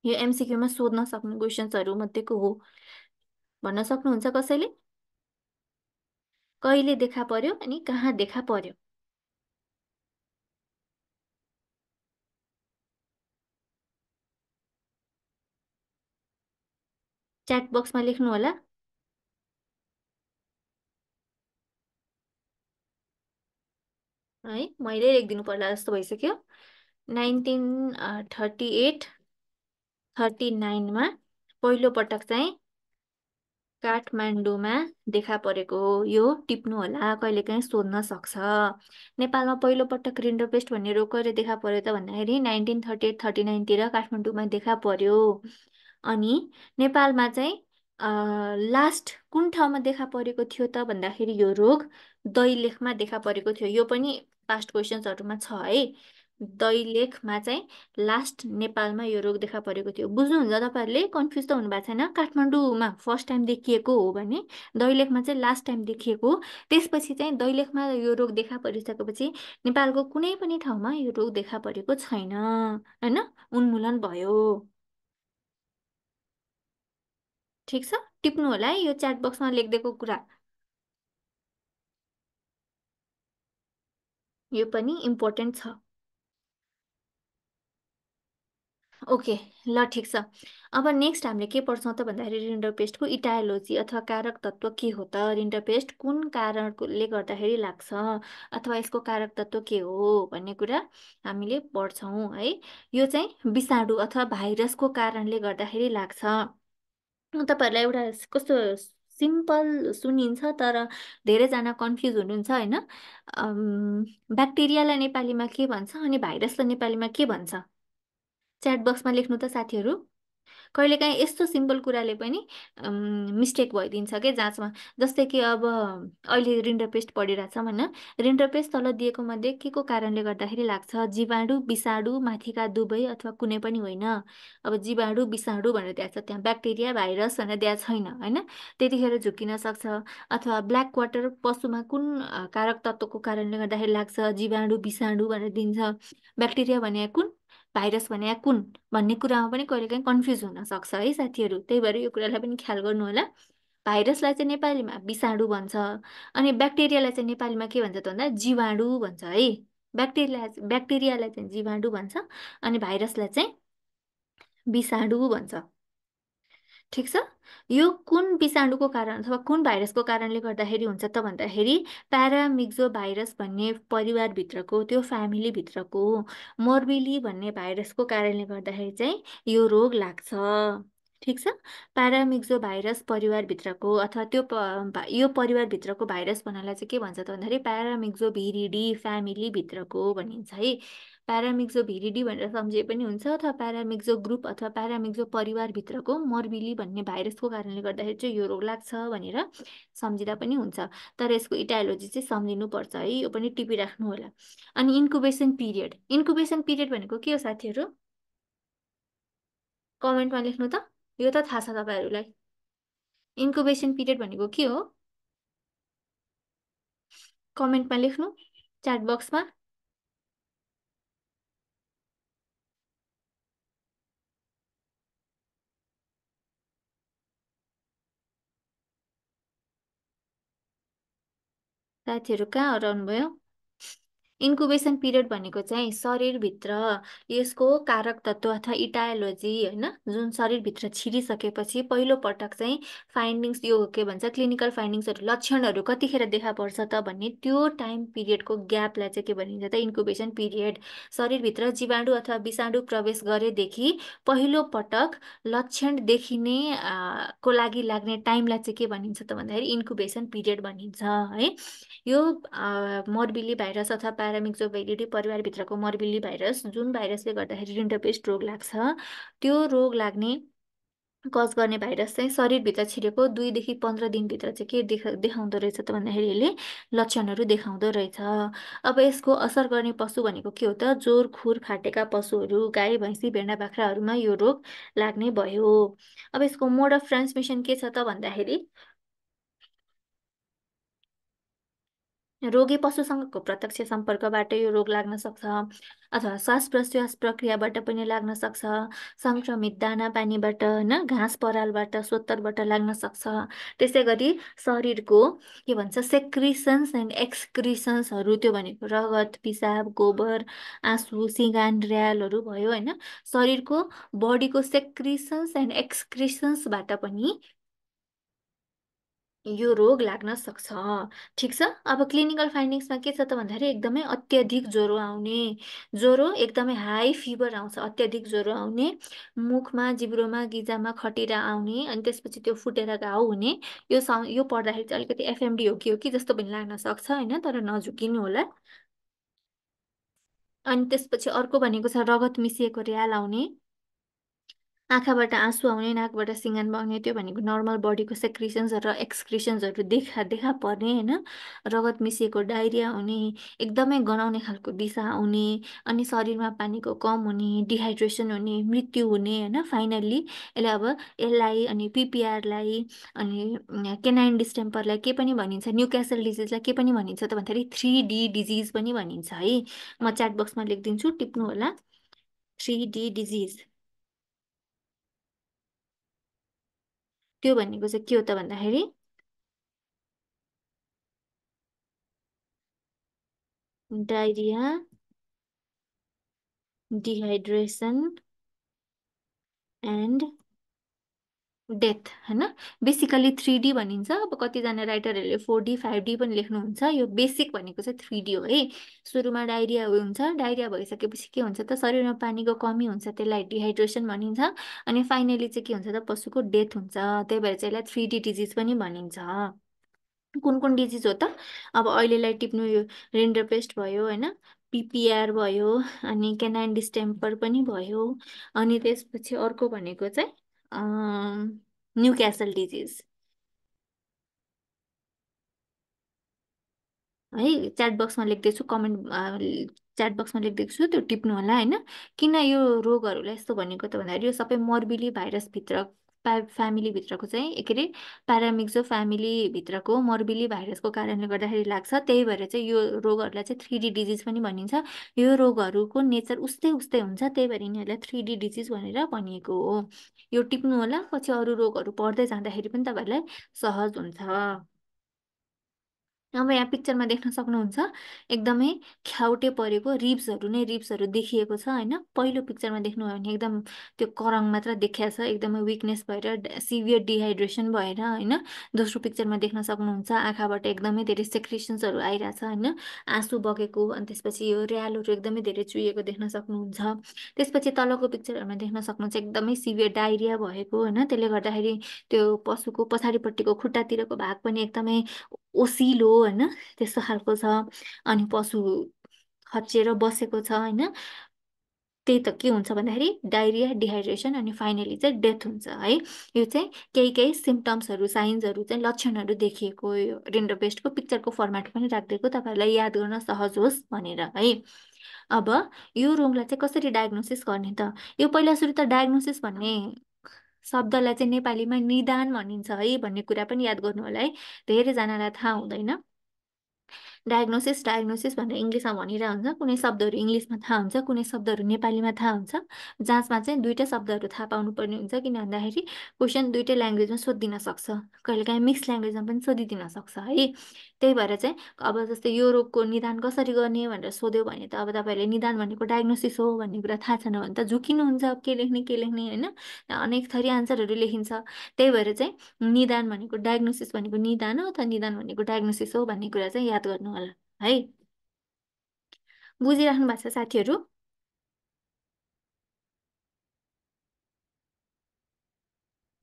यो एमसिक्यूमा सोध्न सक्ने क्वेसन्सहरू मध्येको हो। भन्न सक्नुहुन्छ कसैले? कहिले देखा पर्यो अनि कहाँ देखा पर्यो? च्याट बक्समा लेख्नु होला। है, मैले लेखिदिनु पर्ला जस्तो भइसक्यो। 1938 39मा पहिलो पटक चाहिँ काठमाडौँमा देखा परेको हो। यो टिप्नु होला, कहिलेकाहीँ सोध्न सक्छ। नेपालमा पहिलो पटक रिन्डरपेस्ट भन्ने रोग कहिले देखा पर्यो त भन्दाखेरि 1938 39तिर काठमाडौँमा देखा पर्यो। अनि नेपालमा चाहिँ लास्ट कुन ठाउँमा देखा परेको थियो त भन्दाखेरि यो रोग दैलेखमा देखा परेको थियो। यो पनि पास्ट क्वेसन्सहरूमा छ है। दैलेखमा चाहिँ लास्ट नेपालमा यो रोग देखा परेको थियो। बुझ्नुहुन्छ तपाईँहरूले? कन्फ्युज त हुनु भएको छैन? काठमाडौँमा फर्स्ट टाइम देखिएको हो भने दैलेखमा चाहिँ लास्ट टाइम देखिएको हो। त्यसपछि चाहिँ दैलेखमा यो रोग देखा परिसकेपछि नेपालको कुनै पनि ठाउँमा यो रोग देखा परेको छैन होइन, उन्मूलन भयो। ठिक छ, टिप्नु होला है यो च्याट बक्समा लेखिदिएको कुरा। यो पनि इम्पोर्टेन्ट छ। ओके, ल ठिक छ। अब नेक्स्ट हामीले के पढ्छौँ त भन्दाखेरि रिन्डरपेस्टको इटायोलोजी अथवा कारक तत्त्व के हो त? रिन्डरपेस्ट कुन कारणले गर्दाखेरि लाग्छ अथवा यसको कारक तत्त्व के हो भन्ने कुरा हामीले पढ्छौँ है। यो चाहिँ विषाणु अथवा भाइरसको कारणले गर्दाखेरि लाग्छ। तपाईँहरूलाई एउटा कस्तो सिम्पल सुनिन्छ तर धेरैजना कन्फ्युज हुनुहुन्छ होइन। ब्याक्टेरियालाई नेपालीमा के भन्छ अनि भाइरसलाई नेपालीमा के भन्छ? च्याट बक्समा लेख्नु त साथीहरू। कहिलेकाहीँ यस्तो सिम्पल कुराले पनि मिस्टेक भइदिन्छ के जाँचमा। जस्तै कि अब अहिले रिन्डरपेस्ट पढिरहेछौँ होइन। रिन्डरपेस्ट तल दिएको मध्ये के को कारणले गर्दाखेरि लाग्छ? जीवाणु, विषाणु, माथिका दुवै अथवा कुनै पनि होइन। अब जीवाणु, विषाणु भनेर दिएको छ, त्यहाँ ब्याक्टेरिया, भाइरस भनेर दिएको छैन होइन। त्यतिखेर झुकिन सक्छ। अथवा ब्ल्याक वाटर पशुमा कुन कारक तत्त्वको कारणले गर्दाखेरि लाग्छ? जीवाणु, विषाणु भनेर दिन्छ। ब्याक्टेरिया भने कुन, भाइरस भने कुन भन्ने कुरामा पनि कहिलेकाहीँ कन्फ्युज हुन सक्छ है साथीहरू। त्यही भएर यो कुरालाई पनि ख्याल गर्नु होला। भाइरसलाई चाहिँ नेपालीमा विषाणु भन्छ अनि ब्याक्टेरियालाई चाहिँ नेपालीमा के भन्छ त भन्दा जीवाणु भन्छ है। ब्याक्टेरियालाई चाहिँ जीवाणु भन्छ अनि भाइरसलाई चाहिँ विषाणु भन्छ। ठिक छ। यो कुन विषाणुको कारण अथवा कुन भाइरसको कारणले गर्दाखेरि हुन्छ त भन्दाखेरि प्यारामिक्जो भाइरस भन्ने परिवारभित्रको, त्यो फ्यामिलीभित्रको मोर्बिली भन्ने भाइरसको कारणले गर्दाखेरि चाहिँ यो रोग लाग्छ। ठिक छ। प्यारामिक्जो भाइरस परिवारभित्रको अथवा यो परिवारभित्रको भाइरस भन्नालाई चाहिँ के भन्छ त भन्दाखेरि प्यारामिक्जो भिरिडी फ्यामिलीभित्रको भनिन्छ है। प्यारामिक्जो भिरिडी भनेर सम्झे पनि हुन्छ अथवा प्यारामिक्जो ग्रुप अथवा प्यारामिक्जो परिवारभित्रको मोर्बिली भन्ने भाइरसको कारणले गर्दाखेरि चाहिँ यो रोग लाग्छ भनेर सम्झिँदा पनि हुन्छ। तर यसको इटायोलोजी चाहिँ सम्झिनुपर्छ है, यो पनि टिपिराख्नु होला। अनि इन्कुबेसन पिरियड, इन्कुबेसन पिरियड भनेको के हो साथीहरू? कमेन्टमा लेख्नु त, यो त थाहा छ तपाईँहरूलाई। इन्कुबेसन पिरियड भनेको के हो? कमेन्टमा लेख्नु, च्याट बक्समा। साथीहरू कहाँ हराउनु भयो? इन्कुबेसन पिरियड भनेको चाहिँ शरीरभित्र यसको कारक तत्त्व अथवा इटायोलोजी होइन, जुन शरीरभित्र छिरिसकेपछि पहिलो पटक चाहिँ फाइन्डिङ्स, यो के भन्छ क्लिनिकल फाइन्डिङ्सहरू, लक्षणहरू कतिखेर देखा पर्छ त भन्ने त्यो टाइम पिरियडको ग्यापलाई चाहिँ के भनिन्छ त इन्कुबेसन पिरियड। शरीरभित्र जीवाणु अथवा विषाणु प्रवेश गरेदेखि पहिलो पटक लक्षण देखिने को लागि लाग्ने टाइमलाई चाहिँ के भनिन्छ त भन्दाखेरि इन्कुबेसन पिरियड भनिन्छ है। यो मर्बिली भाइरस अथवा प्यारामिक्सोबेलिडी परिवारभित्रको मर्बिली भाइरस, जुन भाइरसले गर्दाखेरि रिन्डरपेस्ट रोग लाग्छ, त्यो रोग लाग्ने कज गर्ने भाइरस चाहिँ शरीरभित्र छिरेको 2 देखि 15 दिनभित्र चाहिँ के देखाउँदो रहेछ त भन्दाखेरि यसले लक्षणहरू देखाउँदो रहेछ। अब यसको असर गर्ने पशु भनेको के हो त, जोर खुर फाटेका पशुहरू, गाई भैँसी भेडा बाख्राहरूमा यो रोग लाग्ने भयो। अब यसको मोड अफ ट्रान्समिसन के छ त भन्दाखेरि रोगी पशुसँगको प्रत्यक्ष सम्पर्कबाट यो रोग लाग्न सक्छ, अथवा श्वास प्रश्वास प्रक्रियाबाट पनि लाग्न सक्छ, सङ्क्रमित दाना पानीबाट, होइन, घाँस परालबाट, सोत्तरबाट लाग्न सक्छ। त्यसै गरी शरीरको के भन्छ सेक्रिसन्स एन्ड एक्सक्रिसन्सहरू, त्यो भनेको रगत पिसाब गोबर आँसु सिँगान र्यालहरू भयो, होइन, शरीरको बडीको सेक्रिसन्स एन्ड एक्सक्रिसन्सबाट पनि यो रोग लाग्न सक्छ। ठिक छ। अब क्लिनिकल फाइन्डिङ्समा के छ त भन्दाखेरि एकदमै अत्याधिक ज्वरो आउने, ज्वरो एकदमै हाई फिभर आउँछ, अत्याधिक ज्वरो आउने, मुखमा जिब्रोमा गिजामा खटिरा आउने, अनि त्यसपछि त्यो फुटेर घाउ हुने। यो पढ्दाखेरि चाहिँ अलिकति एफएमडी हो कि जस्तो पनि लाग्न सक्छ, होइन, तर नझुकिनु होला। अनि त्यसपछि अर्को भनेको छ रगत मिसिएको र्याल आउने, आँखाबाट आँसु आउने, नाकबाट सिँगान बग्ने, त्यो भनेको नर्मल बडीको सेक्रिसन्स र एक्सक्रिसन्सहरू देखा देखा पर्ने, होइन, रगत मिसिएको डाइरिया हुने, एकदमै गनाउने खालको दिसा आउने, अनि शरीरमा पानीको कम हुने, डिहाइड्रेसन हुने, मृत्यु हुने, होइन। फाइनल्ली यसले अब यसलाई अनि पिपिआरलाई अनि केनाइन डिस्टेम्परलाई के पनि भनिन्छ, न्यू क्यासल डिजिजलाई के पनि भनिन्छ त भन्दाखेरि 3D डिजिज पनि भनिन्छ है। म च्याट बक्समा लेखिदिन्छु, टिप्नु होला। 3D डिजिज, त्यो भनेको चाहिँ के हो त भन्दाखेरि डायरिया, डिहाइड्रेसन एन्ड डेथ, होइन। बेसिकली 3D भनिन्छ। अब कतिजना राइटरहरूले 4D 5D पनि लेख्नुहुन्छ, यो बेसिक भनेको चाहिँ 3D हो है। सुरुमा डाइरिया हुन्छ, डाइरिया भइसकेपछि के हुन्छ त शरीरमा पानीको कमी हुन्छ, त्यसलाई डिहाइड्रेसन भनिन्छ। अनि फाइनली चाहिँ के हुन्छ त पशुको डेथ हुन्छ, त्यही भएर चाहिँ यसलाई 3D डिजिज पनि भनिन्छ। कुन कुन डिजिज हो त, अब अहिलेलाई टिप्नु, यो रिन्डरपेस्ट भयो, होइन, पिपिआर भयो, अनि केनाइन डिस्टेम्पर पनि भयो, अनि त्यसपछि अर्को भनेको चाहिँ न्यू क्यासल डिजिज है। च्याट बक्समा लेख्दैछु, च्याट बक्समा लेख्दैछु, त्यो टिप्नु होला, होइन। किन यो रोगहरूलाई यस्तो भनेको त भन्दाखेरि यो सबै मर्बिली भाइरसभित्र फ्यामिलीभित्रको चाहिँ के अरे प्यारामिक्सो फ्यामिलीभित्रको मर्बिली भाइरसको कारणले गर्दाखेरि लाग्छ, त्यही भएर चाहिँ यो रोगहरूलाई चाहिँ 3D डिजिज पनि भनिन्छ। यो रोगहरूको नेचर उस्तै उस्तै हुन्छ, त्यही भएर यिनीहरूलाई 3D डिजिज भनेर भनिएको हो। यो टिप्नु होला, पछि अरू रोगहरू पढ्दै जाँदाखेरि पनि तपाईँहरूलाई सहज हुन्छ। अब यहाँ पिक्चरमा देख्न सक्नुहुन्छ एकदमै ख्याउटे परेको रिब्सहरू नै रिब्सहरू देखिएको छ, होइन। पहिलो पिक्चरमा देख्नुभयो भने एकदम त्यो करङ मात्र देखिया छ, एकदमै विकनेस भएर सिभियर डिहाइड्रेसन भएर, होइन। दोस्रो पिक्चरमा देख्न सक्नुहुन्छ आँखाबाट एकदमै धेरै सेक्रेसन्सहरू आइरहेछ, होइन, आँसु बगेको, अनि त्यसपछि यो र्यालहरू एकदमै धेरै चुहिएको देख्न सक्नुहुन्छ। त्यसपछि तलको पिक्चरहरूमा देख्न सक्नुहुन्छ एकदमै सिभियर डाइरिया भएको, होइन, त्यसले गर्दाखेरि त्यो पशुको पछाडिपट्टिको खुट्टातिरको भाग पनि एकदमै ओसिलो, होइन, त्यस्तो खालको छ, अनि पशु खच्चिएर बसेको छ, होइन। त्यही त के हुन्छ भन्दाखेरि डाइरिया डिहाइड्रेसन अनि फाइनली चाहिँ डेथ हुन्छ है। यो चाहिँ केही केही सिम्टम्सहरू साइन्सहरू चाहिँ लक्षणहरू देखिएको, यो रिन्डरपेस्टको पिक्चरको फर्मेट पनि राखिदिएको तपाईँहरूलाई याद गर्न सहज होस् भनेर है। अब यो रोगलाई चाहिँ कसरी डायग्नोसिस गर्ने त, यो पहिला सुरु त डायग्नोसिस भन्ने शब्दलाई चाहिँ नेपालीमा निदान भनिन्छ है भन्ने कुरा पनि याद गर्नु होला है, धेरैजनालाई थाहा हुँदैन। डायग्नोसिस डायग्नोसिस भनेर इङ्ग्लिसमा भनिरहेको हुन्छ, कुनै शब्दहरू इङ्ग्लिसमा थाहा हुन्छ, कुनै शब्दहरू नेपालीमा थाहा हुन्छ। जाँचमा चाहिँ दुईवटै शब्दहरू थाहा पाउनुपर्ने हुन्छ, किन भन्दाखेरि क्वेसन दुईटै ल्याङ्ग्वेजमा सोधिदिन सक्छ, कहिलेकाहीँ मिक्स ल्याङ्ग्वेजमा पनि सोधिदिन सक्छ है। त्यही भएर चाहिँ अब जस्तै यो रोगको निदान कसरी गर्ने भनेर सोध्यो भने त अब तपाईँहरूले निदान भनेको डायग्नोसिस हो भन्ने कुरा थाहा छैन भने त झुकिनुहुन्छ, के लेख्ने, होइन। अनेक थरी आन्सरहरू लेखिन्छ। त्यही भएर चाहिँ निदान भनेको डायग्नोसिस भनेको निदान हो, अथवा निदान भनेको डायग्नोसिस हो भन्ने कुरा चाहिँ याद गर्नु होला है। बुझिराख्नु भएको छ साथीहरू?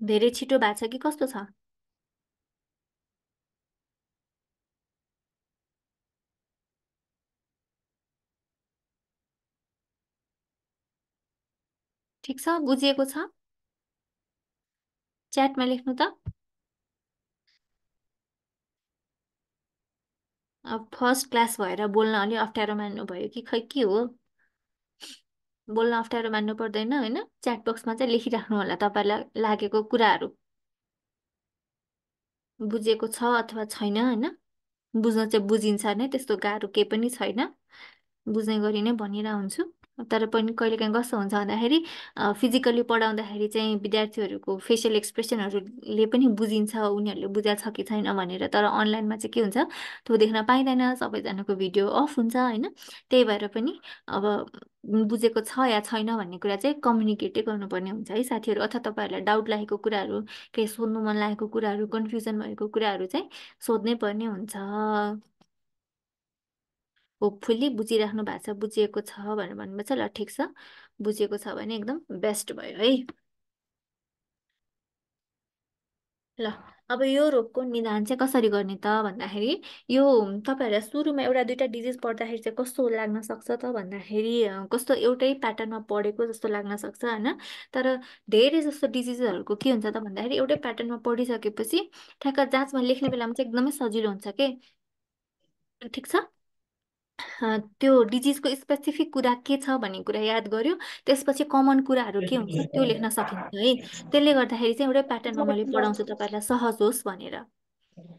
धेरै छिटो भएको छ कि कस्तो छ? ठिक छ, बुझिएको छ? च्याटमा लेख्नु त। अब फर्स्ट क्लास भएर बोल्न अलि अप्ठ्यारो मान्नु भयो कि खै के हो? बोल्न अप्ठ्यारो मान्नु पर्दैन होइन। च्याट बक्समा चाहिँ लेखिराख्नु होला तपाईँलाई लागेको कुराहरू। बुझेको छ अथवा छैन होइन। बुझ्न चाहिँ बुझिन्छ नै, त्यस्तो गाह्रो केही पनि छैन। बुझ्ने गरी नै भनिरहेको हुन्छु। तर पनि कहिलेकाहीँ कस्तो हुन्छ भन्दाखेरि फिजिकल्ली पढाउँदाखेरि चाहिँ विद्यार्थीहरूको फेसियल एक्सप्रेसनहरूले पनि बुझिन्छ उनीहरूले बुझाएको छ कि छैन भनेर। तर अनलाइनमा चाहिँ के हुन्छ, त्यो देख्न पाइँदैन, सबैजनाको भिडियो अफ हुन्छ होइन। त्यही भएर पनि अब बुझेको छ या छैन भन्ने कुरा चाहिँ कम्युनिकेटै गर्नुपर्ने हुन्छ है साथीहरू। अथवा तपाईँहरूलाई डाउट लागेको कुराहरू, केही सोध्नु मन लागेको कुराहरू, कन्फ्युजन भएको कुराहरू चाहिँ सोध्नै पर्ने हुन्छ। होपफुल्ली बुझिराख्नु भएको छ, बुझिएको छ भनेर भन्नुभएको छ। ल ठिक छ, बुझिएको छ भने एकदम बेस्ट भयो है। ल अब यो रोगको निदान चाहिँ कसरी गर्ने त भन्दाखेरि, यो तपाईँहरूलाई सुरुमा एउटा दुइटा डिजिज पढ्दाखेरि चाहिँ कस्तो लाग्न सक्छ त भन्दाखेरि कस्तो एउटै प्याटर्नमा पढेको जस्तो लाग्न सक्छ होइन। तर धेरै जस्तो डिजिजहरूको के हुन्छ त भन्दाखेरि एउटै प्याटर्नमा पढिसकेपछि ठ्याक्क जाँचमा लेख्ने बेलामा चाहिँ एकदमै सजिलो हुन्छ के। ठिक छ। त्यो डिजिजको स्पेसिफिक कुरा के छ भन्ने कुरा याद गर्यो, त्यसपछि कमन कुराहरू के हुन्छ त्यो लेख्न सकिन्छ है। त्यसले गर्दाखेरि चाहिँ एउटै प्याटर्नमा मैले पढाउँछु तपाईँहरूलाई सहज होस् भनेर।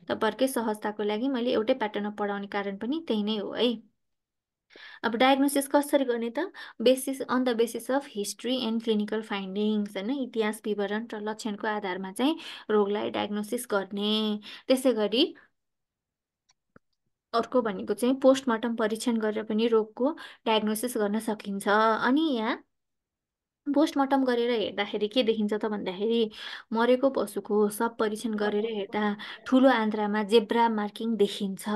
तपाईँहरूकै सहजताको लागि मैले एउटै प्याटर्नमा पढाउने कारण पनि त्यही नै हो है। अब डायग्नोसिस कसरी गर्ने त, on the basis of history and clinical findings होइन। इतिहास विवरण र लक्षणको आधारमा चाहिँ रोगलाई डायग्नोसिस गर्ने। त्यसै गरी अर्को भनेको चाहिँ पोस्टमार्टम परीक्षण गरेर पनि रोगको डायग्नोसिस गर्न सकिन्छ। अनि यहाँ पोस्टमार्टम गरेर हेर्दाखेरि के देखिन्छ त भन्दाखेरि मरेको पशुको सब परीक्षण गरेर हेर्दा ठुलो आन्द्रामा जेब्रा मार्किङ देखिन्छ।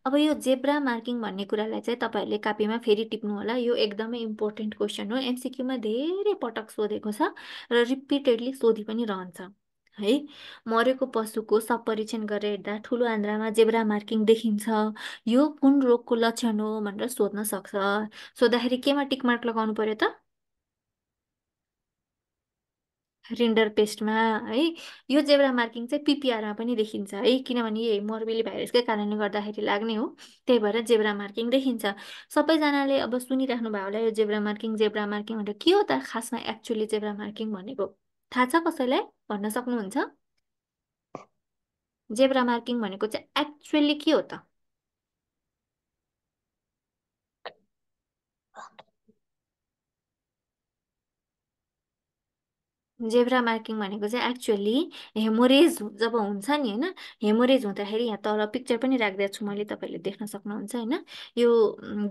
अब यो जेब्रा मार्किङ भन्ने कुरालाई चाहिँ तपाईँहरूले कापीमा फेरि टिप्नु होला। यो एकदमै इम्पोर्टेन्ट क्वेसन हो, एमसिक्यूमा धेरै पटक सोधेको छ र रिपिटेडली सोधि पनि रहन्छ है। मरेको पशुको सब परीक्षण गरेर हेर्दा ठुलो आन्द्रामा जेब्रा मार्किङ देखिन्छ, यो कुन रोगको लक्षण हो भनेर सोध्न सक्छ। सोद्धाखेरि केमा टिक मार्क लगाउनु पर्यो त, रिन्डर पेस्टमा है। यो जेब्रा मार्किङ चाहिँ पिपिआरमा पनि देखिन्छ है, किनभने यही मोर्बिली भाइरसकै कारणले गर्दाखेरि लाग्ने हो। त्यही भएर जेब्रा मार्किङ देखिन्छ। सबैजनाले अब सुनिराख्नु भयो होला यो जेब्रा मार्किङ भनेर के हो त खासमा एक्चुअली जेब्रा मार्किङ भनेको थाहा छ कसैलाई भन्न सक्नुहुन्छ? जेब्रा मार्किङ भनेको चाहिँ एक्चुअली के हो त? जेब्रा मार्किङ भनेको चाहिँ एक्चुअली हेमोरेज जब हुन्छ नि होइन, हेमोरेज हुँदाखेरि यहाँ तल पिक्चर पनि राखिदिएको छु मैले, तपाईँले देख्न सक्नुहुन्छ होइन। यो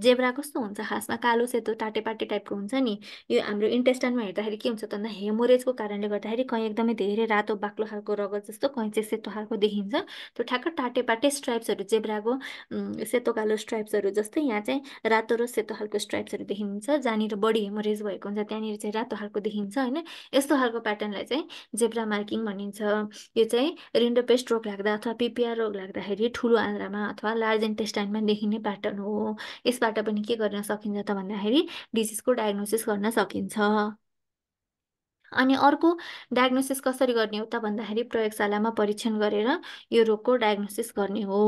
जेब्रा कस्तो हुन्छ खासमा कालो सेतो टाटेपाटे टाइपको हुन्छ नि। यो हाम्रो इन्टेस्टाइनमा हेर्दाखेरि के हुन्छ त भन्दा हेमोरेजको कारणले गर्दाखेरि कहीँ एकदमै धेरै रातो बाक्लो खालको रगत जस्तो, कहीँ चाहिँ सेतो खालको देखिन्छ। त्यो ठ्याक्क टाटेपाटे स्ट्राइप्सहरू जेब्राको सेतो कालो स्ट्राइप्सहरू जस्तै यहाँ चाहिँ रातो र सेतो खालको स्ट्राइप्सहरू देखिन्छ। जहाँनिर बढी हेमोरेज भएको हुन्छ त्यहाँनिर चाहिँ रातो खालको देखिन्छ होइन। यस्तो खालको प्याटर्नलाई चाहिँ जेब्रा मार्किङ भनिन्छ। यो चाहिँ रिन्डोपेस्ट रोग लाग्दा अथवा पिपिआर रोग लाग्दाखेरि ठुलो आन्द्रामा अथवा लार्ज इन्टेस्टाइनमा देखिने प्याटर्न हो। यसबाट पनि के गर्न सकिन्छ त भन्दाखेरि डिजिजको डायग्नोसिस गर्न सकिन्छ। अनि अर्को डायग्नोसिस कसरी गर्ने हो त भन्दाखेरि प्रयोगशालामा परीक्षण गरेर यो रोगको डायग्नोसिस गर्ने हो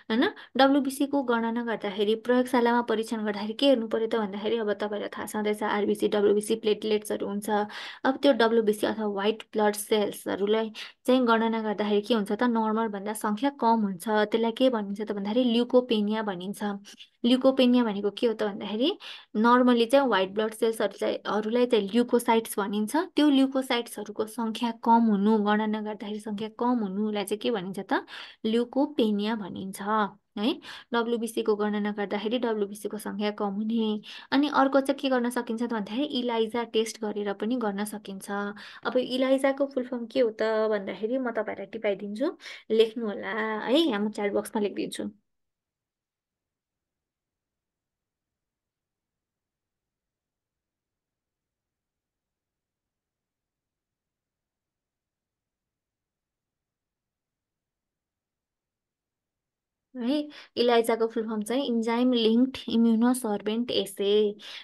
होइन। डब्लुबिसीको गणना गर्दाखेरि प्रयोगशालामा परीक्षण गर्दाखेरि के हेर्नु पर्यो त भन्दाखेरि अब तपाईँलाई थाहा छँदैछ आरबिसी डब्लुबिसी प्लेटलेट्सहरू हुन्छ। अब त्यो डब्लुबिसी अथवा व्हाइट ब्लड सेल्सहरूलाई चाहिँ गणना गर्दाखेरि के हुन्छ त नर्मलभन्दा सङ्ख्या कम हुन्छ। त्यसलाई के भनिन्छ त भन्दाखेरि ल्युकोपेनिया भनिन्छ। ल्युकोपेनिया भनेको के हो त भन्दाखेरि नर्मली चाहिँ व्हाइट ब्लड सेल्सहरूलाई चाहिँ ल्युकोसाइट्स भनिन्छ। त्यो ल्युकोसाइट्सहरूको सङ्ख्या कम हुनु, गणना गर्दाखेरि सङ्ख्या कम हुनुलाई चाहिँ के भनिन्छ त ल्युकोपेनिया भनिन्छ है। डब्लुबिसीको गणना गर्दाखेरि डब्लुबिसीको सङ्ख्या कम हुने। अनि अर्को चाहिँ के गर्न सकिन्छ त भन्दाखेरि इलाइजा टेस्ट गरेर पनि गर्न सकिन्छ। अब इलाइजाको फुल फर्म के हो त भन्दाखेरि म तपाईँहरूलाई टिपाइदिन्छु, लेख्नु होला है। यहाँ म च्याट बक्समा लेखिदिन्छु। है। इलाइजाको फुल फर्म चाहिँ इन्जाइम लिङ्क्ड इम्युनोसर्भेन्ट एसे।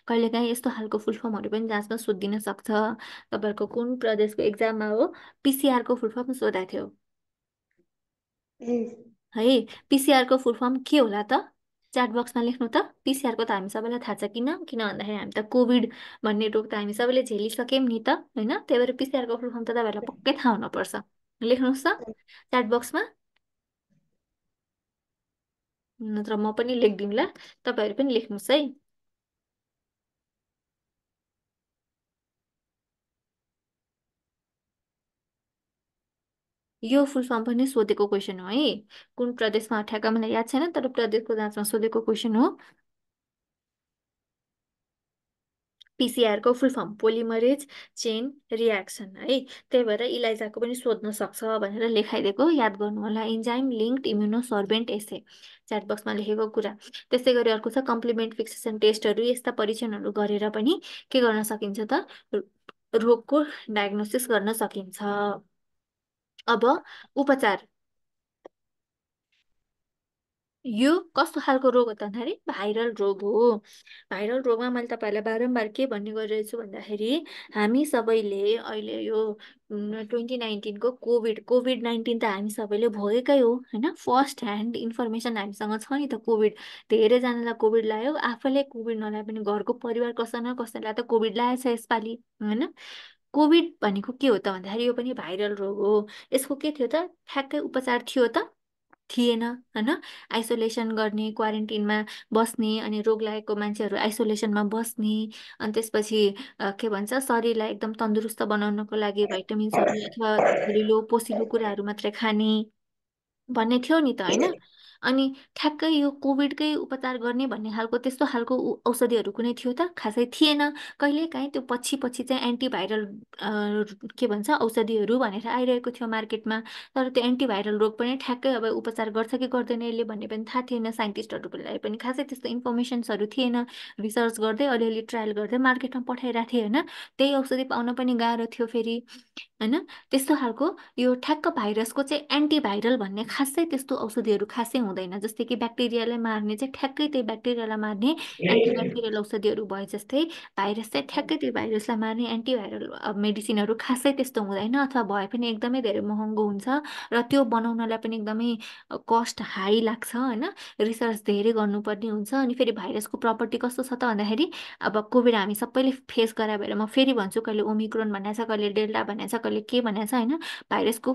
कहिलेकाहीँ यस्तो खालको फुल फर्महरू पनि जाँचमा सोधिन सक्छ। तपाईँहरूको कुन प्रदेशको एक्जाममा हो पिसिआरको फुल फर्म सोधाएको थियो ए, है। पिसिआरको फुल फर्म के होला त? च्याट बक्समा लेख्नु त। पिसिआरको त हामी सबैलाई थाहा छ, किन भन्दाखेरि हामी त कोभिड भन्ने रोग त हामी सबैले झेलिसक्यौँ नि त होइन। त्यही भएर पिसिआरको फुल फर्म त तपाईँहरूलाई पक्कै थाहा हुनुपर्छ। लेख्नुहोस् त च्याट बक्समा, नत्र म पनि लेखिदिउँला, तपाईँहरू पनि लेख्नुहोस् है। यो फुल फर्म पनि सोधेको क्वेसन हो है। कुन प्रदेशमा ठ्याक्क मलाई याद छैन, तर प्रदेशको जाँचमा सोधेको क्वेसन हो। पिसिआरको full form polymerase chain reaction है। त्यही भएर इलाइजाको पनि सोध्न सक्छ भनेर लेखाइदिएको, याद गर्नु होला। इन्जाइम लिङ्क्ड इम्युनोसर्भेन्ट एसे, च्याट बक्समा लेखेको कुरा। त्यस्तै गरी अर्को छ कम्प्लिमेन्ट फिक्सेसन टेस्टहरू। यस्ता परीक्षणहरू गरेर पनि के गर्न सकिन्छ त, रोगको डायग्नोसिस गर्न सकिन्छ। अब उपचार। यो कस्तो खालको रोग हो त भन्दाखेरि भाइरल रोग हो। भाइरल रोगमा मैले तपाईँहरूलाई बारम्बार के भन्ने गरिरहेछु भन्दाखेरि हामी सबैले अहिले यो 2019को कोभिड 19 त हामी सबैले भोगेकै हो होइन। फर्स्ट ह्यान्ड इन्फर्मेसन हामीसँग छ नि त। कोभिड धेरैजनालाई कोभिड लाग्यो, आफैले कोभिड नलाए पनि घरको परिवार कसै न कसैलाई त कोभिड लागेछ यसपालि होइन। कोभिड भनेको के हो त भन्दाखेरि यो पनि भाइरल रोग हो। यसको के थियो त, ठ्याक्कै उपचार थियो त थिएन होइन। आइसोलेसन गर्ने, क्वारेन्टिनमा बस्ने, अनि रोग लागेको मान्छेहरू आइसोलेसनमा बस्ने, अनि त्यसपछि के भन्छ शरीरलाई एकदम तन्दुरुस्त बनाउनको लागि भाइटामिन्सहरू अथवा झरिलो पोसिलो कुराहरू मात्रै खाने भन्ने थियो नि त होइन। अनि ठ्याक्कै यो कोभिडकै उपचार गर्ने भन्ने खालको त्यस्तो खालको औषधिहरू कुनै थियो त, खासै थिएन। कहिलेकाहीँ त्यो पछि पछि चाहिँ एन्टिभाइरल के भन्छ औषधिहरू भनेर आइरहेको थियो मार्केटमा। तर त्यो एन्टिभाइरल रोग पनि ठ्याक्कै अब उपचार गर्छ कि गर्दैन यसले भन्ने पनि थाहा थिएन। साइन्टिस्टहरूलाई पनि खासै त्यस्तो इन्फर्मेसन्सहरू थिएन। रिसर्च गर्दै अलिअलि ट्रायल गर्दै मार्केटमा पठाइरहेको थिएँ होइन। त्यही औषधि पाउन पनि गाह्रो थियो फेरि होइन। त्यस्तो खालको यो ठ्याक्क भाइरसको चाहिँ एन्टिभाइरल भन्ने खासै त्यस्तो औषधिहरू खासै हुँदैन। जस्तै कि ब्याक्टेरियालाई मार्ने चाहिँ ठ्याक्कै त्यही ब्याक्टेरियालाई मार्ने एन्टिब्याक्टेरियल औषधिहरू भए जस्तै भाइरस चाहिँ ठ्याक्कै त्यो भाइरसलाई मार्ने एन्टिभाइरल मेडिसिनहरू खासै त्यस्तो हुँदैन, अथवा भए पनि एकदमै धेरै महँगो हुन्छ। र त्यो बनाउनलाई पनि एकदमै कस्ट हाई लाग्छ होइन। रिसर्च धेरै गर्नुपर्ने हुन्छ। अनि फेरि भाइरसको प्रपर्टी कस्तो छ त भन्दाखेरि अब कोभिड हामी सबैले फेस गरे भएर म फेरि भन्छु, कहिले ओमिक्रोन भनेको छ, कहिले डेल्टा भनेको छ, कहिले के भनेको छ होइन। भाइरसको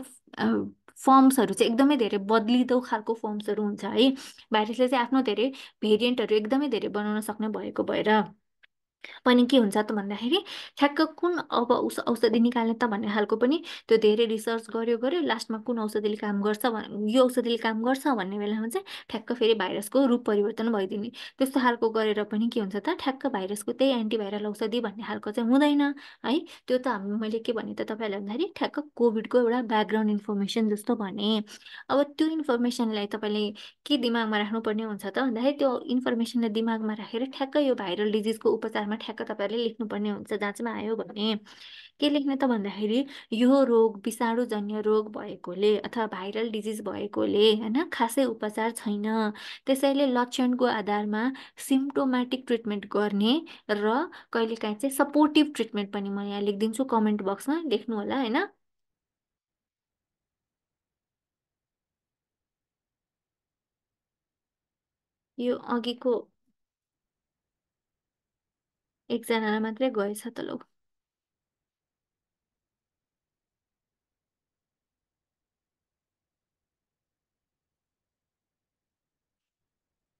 फर्म्सहरू चाहिँ एकदमै धेरै बदलिदो खालको फर्म्सहरू हुन्छ है। भाइरसले चाहिँ आफ्नो धेरै भेरिएन्टहरू एकदमै धेरै बनाउन सक्ने भएको भएर पनि के हुन्छ त भन्दाखेरि ठ्याक्क कुन अब औषधि निकाल्ने त भन्ने खालको पनि त्यो धेरै रिसर्च गर्यो गर्यो, लास्टमा कुन औषधिले काम गर्छ यो औषधिले काम गर्छ भन्ने बेलामा चाहिँ ठ्याक्क फेरि भाइरसको रूप परिवर्तन भइदिने। त्यस्तो खालको गरेर पनि के हुन्छ त, ठ्याक्क भाइरसको त्यही एन्टिभाइरल औषधि भन्ने खालको चाहिँ हुँदैन है। त्यो त मैले के भने त तपाईँलाई भन्दाखेरि ठ्याक्क कोभिडको एउटा ब्याकग्राउन्ड इन्फर्मेसन जस्तो भने। अब त्यो इन्फर्मेसनलाई तपाईँले के दिमागमा राख्नुपर्ने हुन्छ त भन्दाखेरि त्यो इन्फर्मेसनलाई दिमागमा राखेर ठ्याक्क यो भाइरल डिजिजको उपचारमा ठ्याक्क तपाईँहरूले लेख्नुपर्ने हुन्छ जाँचमा आयो भने। के लेख्ने त भन्दाखेरि यो रोग विषाणुजन्य रोग भएकोले अथवा भाइरल डिजिज भएकोले होइन खासै उपचार छैन। त्यसैले लक्षणको आधारमा सिम्टोमेटिक ट्रिटमेन्ट गर्ने र कहिलेकाहीँ चाहिँ सपोर्टिभ ट्रिटमेन्ट पनि म यहाँ लेखिदिन्छु, कमेन्ट बक्समा लेख्नु होला होइन। यो अघिको एकजनालाई मात्रै गएछ त लौ।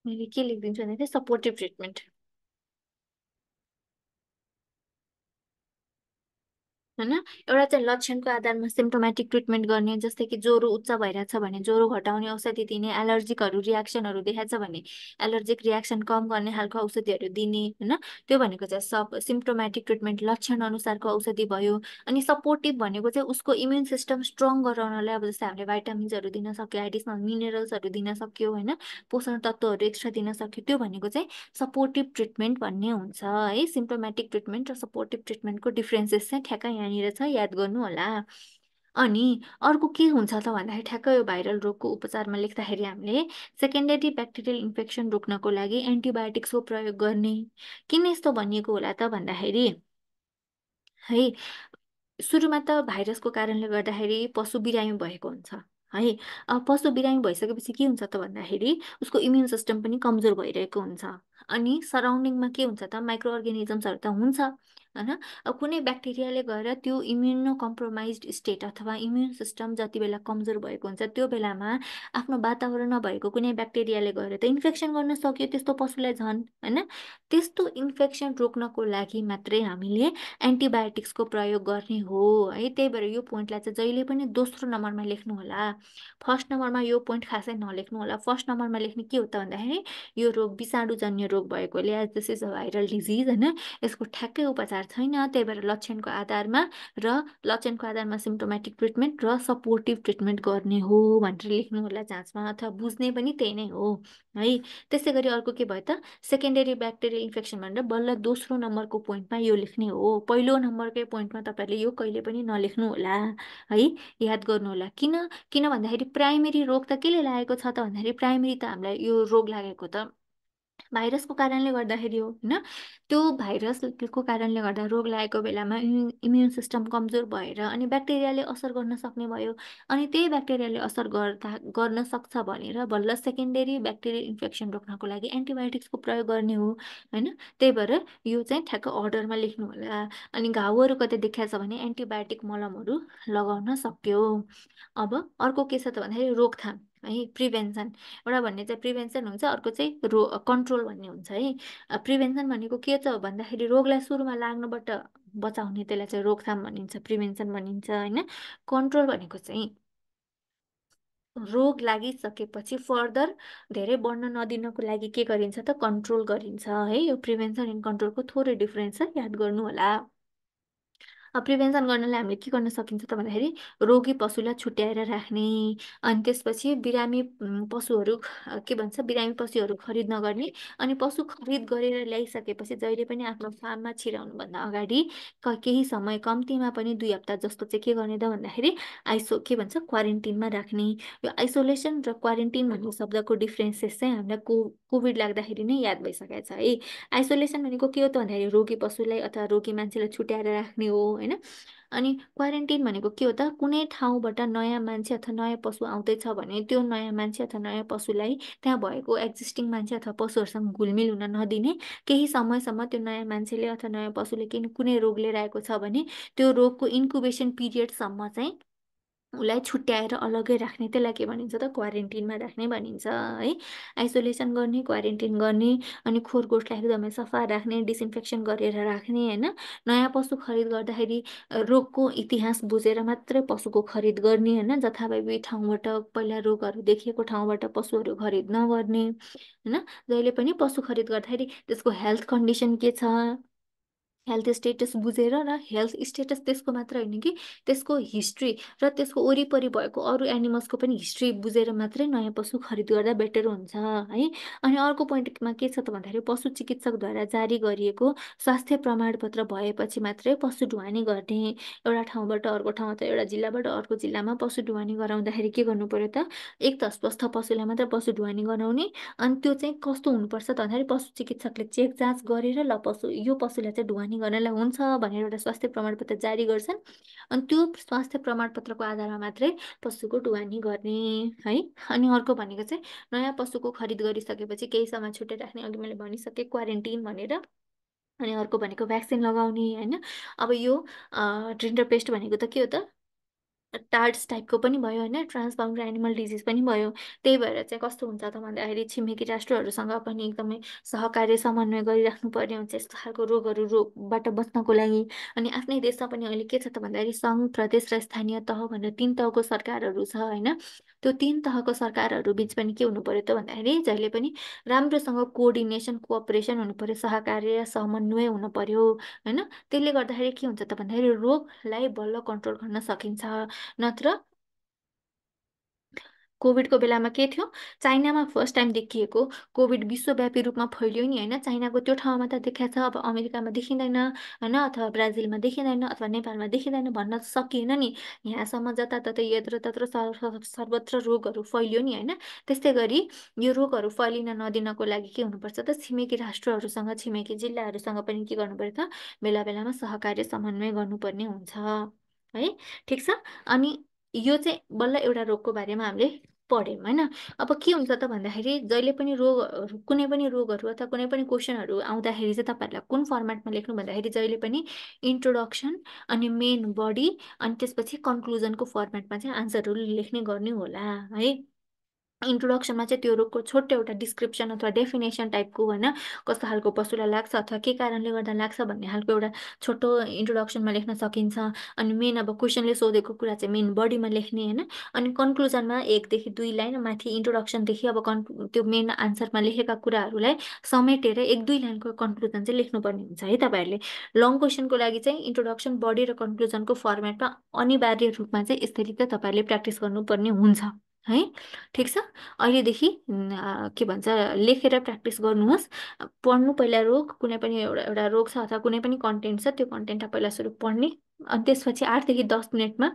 मैले के लेखिदिन्छु भने चाहिँ सपोर्टिभ ट्रिटमेन्ट होइन। एउटा चाहिँ लक्षणको आधारमा सिम्टोमेटिक ट्रिटमेन्ट गर्ने, जस्तै कि ज्वरो उच्च भइरहेछ भने ज्वरो घटाउने औषधि दिने, एलर्जिकहरू रियाक्सनहरू देखाएको छ भने एलर्जिक रियाक्सन कम गर्ने खालको औषधिहरू दिने होइन। त्यो भनेको चाहिँ सब सिम्टोमेटिक ट्रिटमेन्ट लक्षण अनुसारको औषधि भयो। अनि सपोर्टिभ भनेको चाहिँ उसको इम्युन सिस्टम स्ट्रङ गराउनलाई, अब जस्तै हामीले भाइटामिन्सहरू दिन सक्यो, एडिसनल मिनरल्सहरू दिन सक्यो होइन, पोषण तत्त्वहरू एक्स्ट्रा दिन सक्यो, त्यो भनेको चाहिँ सपोर्टिभ ट्रिटमेन्ट भन्ने हुन्छ है। सिम्टोमेटिक ट्रिटमेन्ट र सपोर्टिभ ट्रिटमेन्टको डिफ्रेन्सेस चाहिँ ठ्याक्कै यहाँनिर छ, याद गर्नु होला। अनि अर्को के हुन्छ त भन्दाखेरि ठ्याक्कै यो भाइरल रोगको उपचारमा लेख्दाखेरि हामीले सेकेन्डरी ब्याक्टेरियल इन्फेक्सन रोक्नको लागि एन्टिबायोटिक्सको प्रयोग गर्ने। किन यस्तो भनिएको होला त भन्दाखेरि है, सुरुमा त भाइरसको कारणले गर्दाखेरि पशु बिरामी भएको हुन्छ है। अब पशु बिरामी भइसकेपछि के हुन्छ त भन्दाखेरि उसको इम्युन सिस्टम पनि कमजोर भइरहेको हुन्छ। अनि सराउन्डिङमा के हुन्छ त, माइक्रो अर्गानिजम्सहरू त हुन्छ होइन। अब कुनै ब्याक्टेरियाले गएर त्यो इम्युनो कम्प्रोमाइज्ड स्टेट अथवा इम्युन सिस्टम जति बेला कमजोर भएको हुन्छ त्यो बेलामा आफ्नो वातावरणमा भएको कुनै ब्याक्टेरियाले गएर त इन्फेक्सन गर्न सक्यो त्यस्तो पशुलाई झन् होइन। त्यस्तो इन्फेक्सन रोक्नको लागि मात्रै हामीले एन्टिबायोटिक्सको प्रयोग गर्ने हो है। त्यही भएर यो पोइन्टलाई चाहिँ जहिले पनि दोस्रो नम्बरमा लेख्नु होला। फर्स्ट नम्बरमा यो पोइन्ट खासै नलेख्नु होला। फर्स्ट नम्बरमा लेख्ने के हो त भन्दाखेरि यो रोग विषाणुजन्य रोग भएकोले as this is a viral disease होइन, यसको ठ्याक्कै उपचार छैन। त्यही भएर लक्षणको आधारमा सिम्टोमेटिक ट्रिटमेन्ट र सपोर्टिभ ट्रिटमेन्ट गर्ने हो भनेर लेख्नु होला जाँचमा, अथवा बुझ्ने पनि त्यही नै हो है। त्यसै गरी अर्को के भयो त, सेकेन्डरी ब्याक्टेरियल इन्फेक्सन भनेर बल्ल दोस्रो नम्बरको पोइन्टमा यो लेख्ने हो। पहिलो नम्बरकै पोइन्टमा तपाईँहरूले यो कहिले पनि नलेख्नु होला है। याद गर्नु होला। किन भन्दाखेरि प्राइमेरी रोग त केले लागेको छ त भन्दाखेरि प्राइमेरी त हामीलाई यो रोग लागेको त भाइरसको कारणले गर्दाखेरि हो होइन। त्यो भाइरसको कारणले गर्दा रोग लागेको बेलामा इम्युन सिस्टम कमजोर भएर अनि ब्याक्टेरियाले असर गर्न सक्ने भयो। अनि त्यही ब्याक्टेरियाले असर गर्न सक्छ भनेर बल्ल सेकेन्डरी ब्याक्टेरियल इन्फेक्सन रोक्नको लागि एन्टिबायोटिक्सको प्रयोग गर्ने हो होइन। त्यही भएर यो चाहिँ ठ्याक्क अर्डरमा लेख्नु होला। अनि घाउहरू कतै देखाएको छ भने एन्टिबायोटिक मलमहरू लगाउन सक्यो। अब अर्को के छ त भन्दाखेरि रोकथाम है, प्रिभेन्सन। एउटा भन्ने चाहिँ प्रिभेन्सन हुन्छ, अर्को चाहिँ कन्ट्रोल भन्ने हुन्छ है। प्रिभेन्सन भनेको के त भन्दाखेरि रोगलाई सुरुमा लाग्नुबाट बचाउने, त्यसलाई चाहिँ रोकथाम भनिन्छ, प्रिभेन्सन भनिन्छ होइन। कन्ट्रोल भनेको चाहिँ रोग लागिसकेपछि फर्दर धेरै बढ्न नदिनको लागि के गरिन्छ त, कन्ट्रोल गरिन्छ है। यो प्रिभेन्सन एन्ड कन्ट्रोलको थोरै डिफ्रेन्स छ, याद गर्नु होला। प्रिभेन्सन गर्नलाई हामीले के गर्न सकिन्छ त भन्दाखेरि रोगी पशुलाई छुट्याएर राख्ने, अनि त्यसपछि बिरामी पशुहरू के भन्छ बिरामी पशुहरू खरिद नगर्ने। अनि पशु खरिद गरेर ल्याइसकेपछि जहिले पनि आफ्नो फार्ममा छिराउनुभन्दा अगाडि केही समय कम्तीमा पनि 2 हप्ता जस्तो चाहिँ के गर्ने त भन्दाखेरि के भन्छ क्वारेन्टिनमा राख्ने। यो आइसोलेसन र क्वारेन्टिन भन्ने शब्दको डिफ्रेन्सेस चाहिँ हामीलाई कोभिड लाग्दाखेरि नै याद भइसकेको छ है। आइसोलेसन भनेको के हो त भन्दाखेरि रोगी पशुलाई अथवा रोगी मान्छेलाई छुट्याएर राख्ने हो होइन। अनि क्वारेन्टिन भनेको के हो त, कुनै ठाउँबाट नयाँ मान्छे अथवा नयाँ पशु आउँदैछ भने त्यो नयाँ मान्छे अथवा नयाँ पशुलाई त्यहाँ भएको एक्जिस्टिङ मान्छे अथवा पशुहरूसँग घुलमिल हुन नदिने। केही समयसम्म त्यो नयाँ मान्छेले अथवा नयाँ पशुले कुनै रोग लिएर आएको छ भने त्यो रोगको इन्कुबेसन पिरियडसम्म चाहिँ उसलाई छुट्याएर अलग्गै राख्ने, त्यसलाई के भनिन्छ त क्वारेन्टिनमा राख्ने भनिन्छ है। आइसोलेसन गर्ने, क्वारेन्टिन गर्ने, अनि खोरगोठलाई एकदमै सफा राख्ने, डिसइन्फेक्सन गरेर राख्ने होइन। नयाँ पशु खरिद गर्दाखेरि रोगको इतिहास बुझेर मात्रै पशुको खरिद गर्ने होइन। जथाभावी ठाउँबाट पहिला रोगहरू देखिएको ठाउँबाट पशुहरू खरिद नगर्ने होइन। जहिले पनि पशु खरिद गर्दाखेरि त्यसको हेल्थ कन्डिसन के छ, हेल्थ स्टेटस बुझेर, र हेल्थ स्टेटस त्यसको मात्र होइन कि त्यसको हिस्ट्री र त्यसको वरिपरि भएको अरू एनिमल्सको पनि हिस्ट्री बुझेर मात्रै नयाँ पशु खरिद गर्दा बेटर हुन्छ है। अनि अर्को पोइन्टमा के छ त भन्दाखेरि पशु चिकित्सकद्वारा जारी गरिएको स्वास्थ्य प्रमाणपत्र भएपछि मात्रै पशु ढुवानी गर्ने। एउटा ठाउँबाट अर्को ठाउँ अथवा एउटा जिल्लाबाट अर्को जिल्लामा पशु ढुवानी गराउँदाखेरि के गर्नु पर्यो त, एक त स्वस्थ पशुलाई मात्रै पशु ढुवानी गराउने। अनि त्यो चाहिँ कस्तो हुनुपर्छ त भन्दाखेरि पशु चिकित्सकले चेक जाँच गरेर ल यो पशुलाई चाहिँ ढुवानी गर्नलाई हुन्छ भनेर एउटा स्वास्थ्य प्रमाणपत्र जारी गर्छन्। अनि त्यो स्वास्थ्य प्रमाणपत्रको आधारमा मात्रै पशुको ढुवानी गर्ने है। अनि अर्को भनेको चाहिँ नयाँ पशुको खरिद गरिसकेपछि केही समय छुट्टै राख्ने, अघि मैले भनिसकेँ क्वारेन्टिन भनेर। अनि अर्को भनेको भ्याक्सिन लगाउने होइन। अब यो ड्रिन्डर पेस्ट भनेको त के हो त, टार्ड्स टाइपको पनि भयो होइन, ट्रान्सबाउन्डर एनिमल डिजिज पनि भयो। त्यही भएर चाहिँ कस्तो हुन्छ त भन्दाखेरि छिमेकी राष्ट्रहरूसँग पनि एकदमै सहकार्य समन्वय गरिराख्नु पर्ने हुन्छ यस्तो खालको रोगबाट बच्नको लागि। अनि आफ्नै देशमा पनि अहिले के छ त भन्दाखेरि सङ्घ, प्रदेश र स्थानीय तह भनेर 3 तहको सरकारहरू छ होइन। त्यो 3 तहको सरकारहरू बिच पनि के हुनु पर्यो त भन्दाखेरि जहिले पनि राम्रोसँग कोअर्डिनेसन, कोअपरेसन हुनु पर्यो, सहकार्य समन्वय हुनु पर्यो होइन। त्यसले गर्दाखेरि के हुन्छ त भन्दाखेरि रोगलाई बल्ल कन्ट्रोल गर्न सकिन्छ। नत्र कोभिडको बेलामा के थियो, चाइनामा फर्स्ट टाइम देखिएको, कोभिड विश्वव्यापी रूपमा फैलियो नि होइन, चाइनाको त्यो ठाउँमा त देखाएको छ, अब अमेरिकामा देखिँदैन होइन, अथवा ब्राजिलमा देखिँदैन, अथवा नेपालमा देखिँदैन भन्न सकिएन नि। यहाँसम्म जताततै यत्र तत्र सर्वत्र रोगहरू फैलियो नि होइन। त्यस्तै गरी यो रोगहरू फैलिन नदिनको लागि के हुनुपर्छ त, छिमेकी राष्ट्रहरूसँग, छिमेकी जिल्लाहरूसँग पनि के गर्नुपर्छ, बेला बेलामा सहकार्य समन्वय गर्नुपर्ने हुन्छ है। ठिक छ। अनि यो चाहिँ बल्ल एउटा रोगको बारेमा हामीले पढ्यौँ होइन। अब के हुन्छ त भन्दाखेरि जहिले पनि रोगहरू, कुनै पनि रोगहरू अथवा कुनै पनि क्वेसनहरू आउँदाखेरि चाहिँ तपाईँहरूलाई कुन फर्मेटमा लेख्नु भन्दाखेरि जहिले पनि इन्ट्रोडक्सन, अनि मेन बडी, अनि त्यसपछि कन्क्लुजनको फर्मेटमा चाहिँ आन्सरहरू लेख्ने गर्ने होला है। इन्ट्रोडक्सनमा चाहिँ त्यो रोगको छोटो एउटा डिस्क्रिप्सन अथवा डेफिनेसन टाइपको होइन, कस्तो खालको पशुलाई लाग्छ अथवा के कारणले गर्दा लाग्छ भन्ने खालको एउटा छोटो इन्ट्रोडक्सनमा लेख्न सकिन्छ। अनि मेन अब क्वेसनले सोधेको कुरा चाहिँ मेन बडीमा लेख्ने होइन। अनि कन्क्लुजनमा 1 देखि 2 लाइन माथि इन्ट्रोडक्सनदेखि अब त्यो मेन आन्सरमा लेखेका कुराहरूलाई समेटेर 1-2 लाइनको कन्क्लुजन चाहिँ लेख्नुपर्ने हुन्छ है तपाईँहरूले। लङ क्वेसनको लागि चाहिँ इन्ट्रोडक्सन, बडी र कन्क्लुजनको फर्मेटमा अनिवार्य रूपमा चाहिँ यसरी चाहिँ तपाईँहरूले प्र्याक्टिस गर्नुपर्ने हुन्छ है। ठिक छ। अहिलेदेखि के भन्छ, लेखेर प्र्याक्टिस गर्नुहोस्। पढ्नु पहिला रोग, कुनै पनि एउटा एउटा रोग छ अथवा कुनै पनि कन्टेन्ट छ, त्यो कन्टेन्टलाई पहिला सुरु पढ्ने, अनि त्यसपछि 8 देखि 10 मिनटमा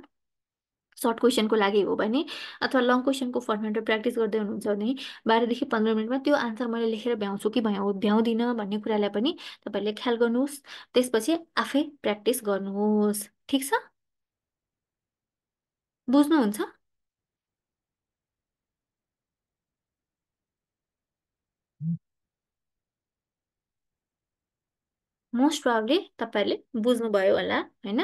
सर्ट क्वेसनको लागि हो भने, अथवा लङ क्वेसनको फर्मेटमा प्र्याक्टिस गर्दै हुनुहुन्छ भने 12 देखि 15 मिनटमा त्यो आन्सर मैले लेखेर भ्याउँछु कि भ्याउँदिनँ भन्ने कुरालाई पनि तपाईँहरूले ख्याल गर्नुहोस्। त्यसपछि आफै प्र्याक्टिस गर्नुहोस्। ठिक छ, बुझ्नुहुन्छ? मोस्ट प्रब्ली तपाईँहरूले बुझ्नुभयो होला होइन।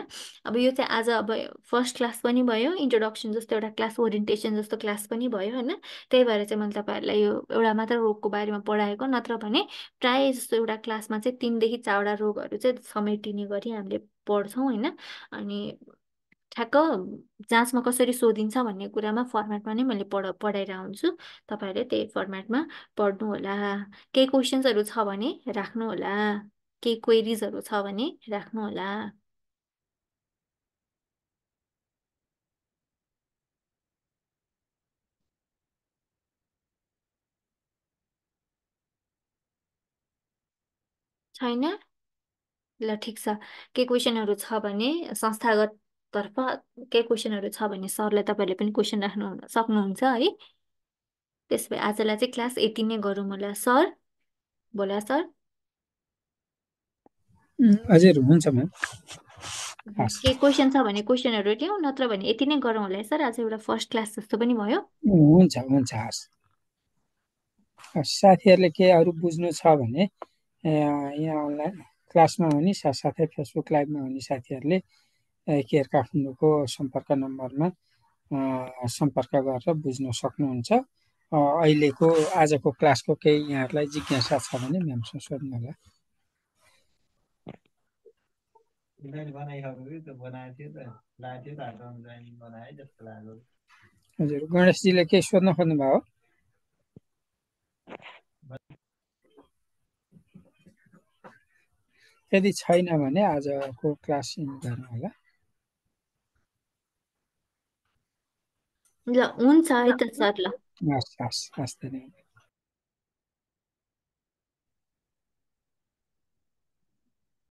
अब यो चाहिँ आज अब फर्स्ट क्लास पनि भयो, इन्ट्रोडक्सन जस्तो एउटा क्लास, ओरिएन्टेसन जस्तो क्लास पनि भयो होइन। त्यही भएर चाहिँ मैले तपाईँहरूलाई यो एउटा मात्र रोगको बारेमा पढाएको, नत्र भने प्रायः जस्तो एउटा क्लासमा चाहिँ 3 देखि 4वटा रोगहरू चाहिँ समेटिने गरी हामीले पढ्छौँ होइन। अनि ठ्याक्क जाँचमा कसरी सोधिन्छ भन्ने कुरामा फर्मेटमा नै मैले पढाइरहेको हुन्छु। तपाईँहरूले त्यही फर्मेटमा पढ्नु होला। केही क्वेसन्सहरू छ भने राख्नु होला, केही क्वेरिजहरू छ भने राख्नु होला। छैन? ल ठिक छ। केही क्वेसनहरू छ भने संस्थागत तर्फ केही क्वेसनहरू छ भने सरलाई तपाईँहरूले पनि क्वेसन राख्नु सक्नुहुन्छ है। त्यसो भए आजलाई चाहिँ क्लास 18 नै गरौँ होला। सर बोला सर। हजुर हुन्छ म्याम। केही क्वेसन छ भने क्वेसनहरू ल्याउँ, नत्र भने यति नै गरौँ होला है सर। आज एउटा फर्स्ट क्लास जस्तो पनि भयो। हुन्छ हुन्छ हस्। साथीहरूले के अरू बुझ्नु छ भने यहाँ अनलाइन क्लासमा हुने साथसाथै फेसबुक लाइभमा हुने साथीहरूले केयर काठमाडौँको सम्पर्क नम्बरमा सम्पर्क गरेर बुझ्न सक्नुहुन्छ। अहिलेको आजको क्लासको केही यहाँहरूलाई जिज्ञासा छ भने म्यामसँग सोध्नु होला। हजुर गणेशजीले केही सोध्न खोज्नुभयो? यदि छैन भने आजको क्लास गर्नु होला। ल हुन्छ है त सर। ल हस् हस् हस् धन्यवाद।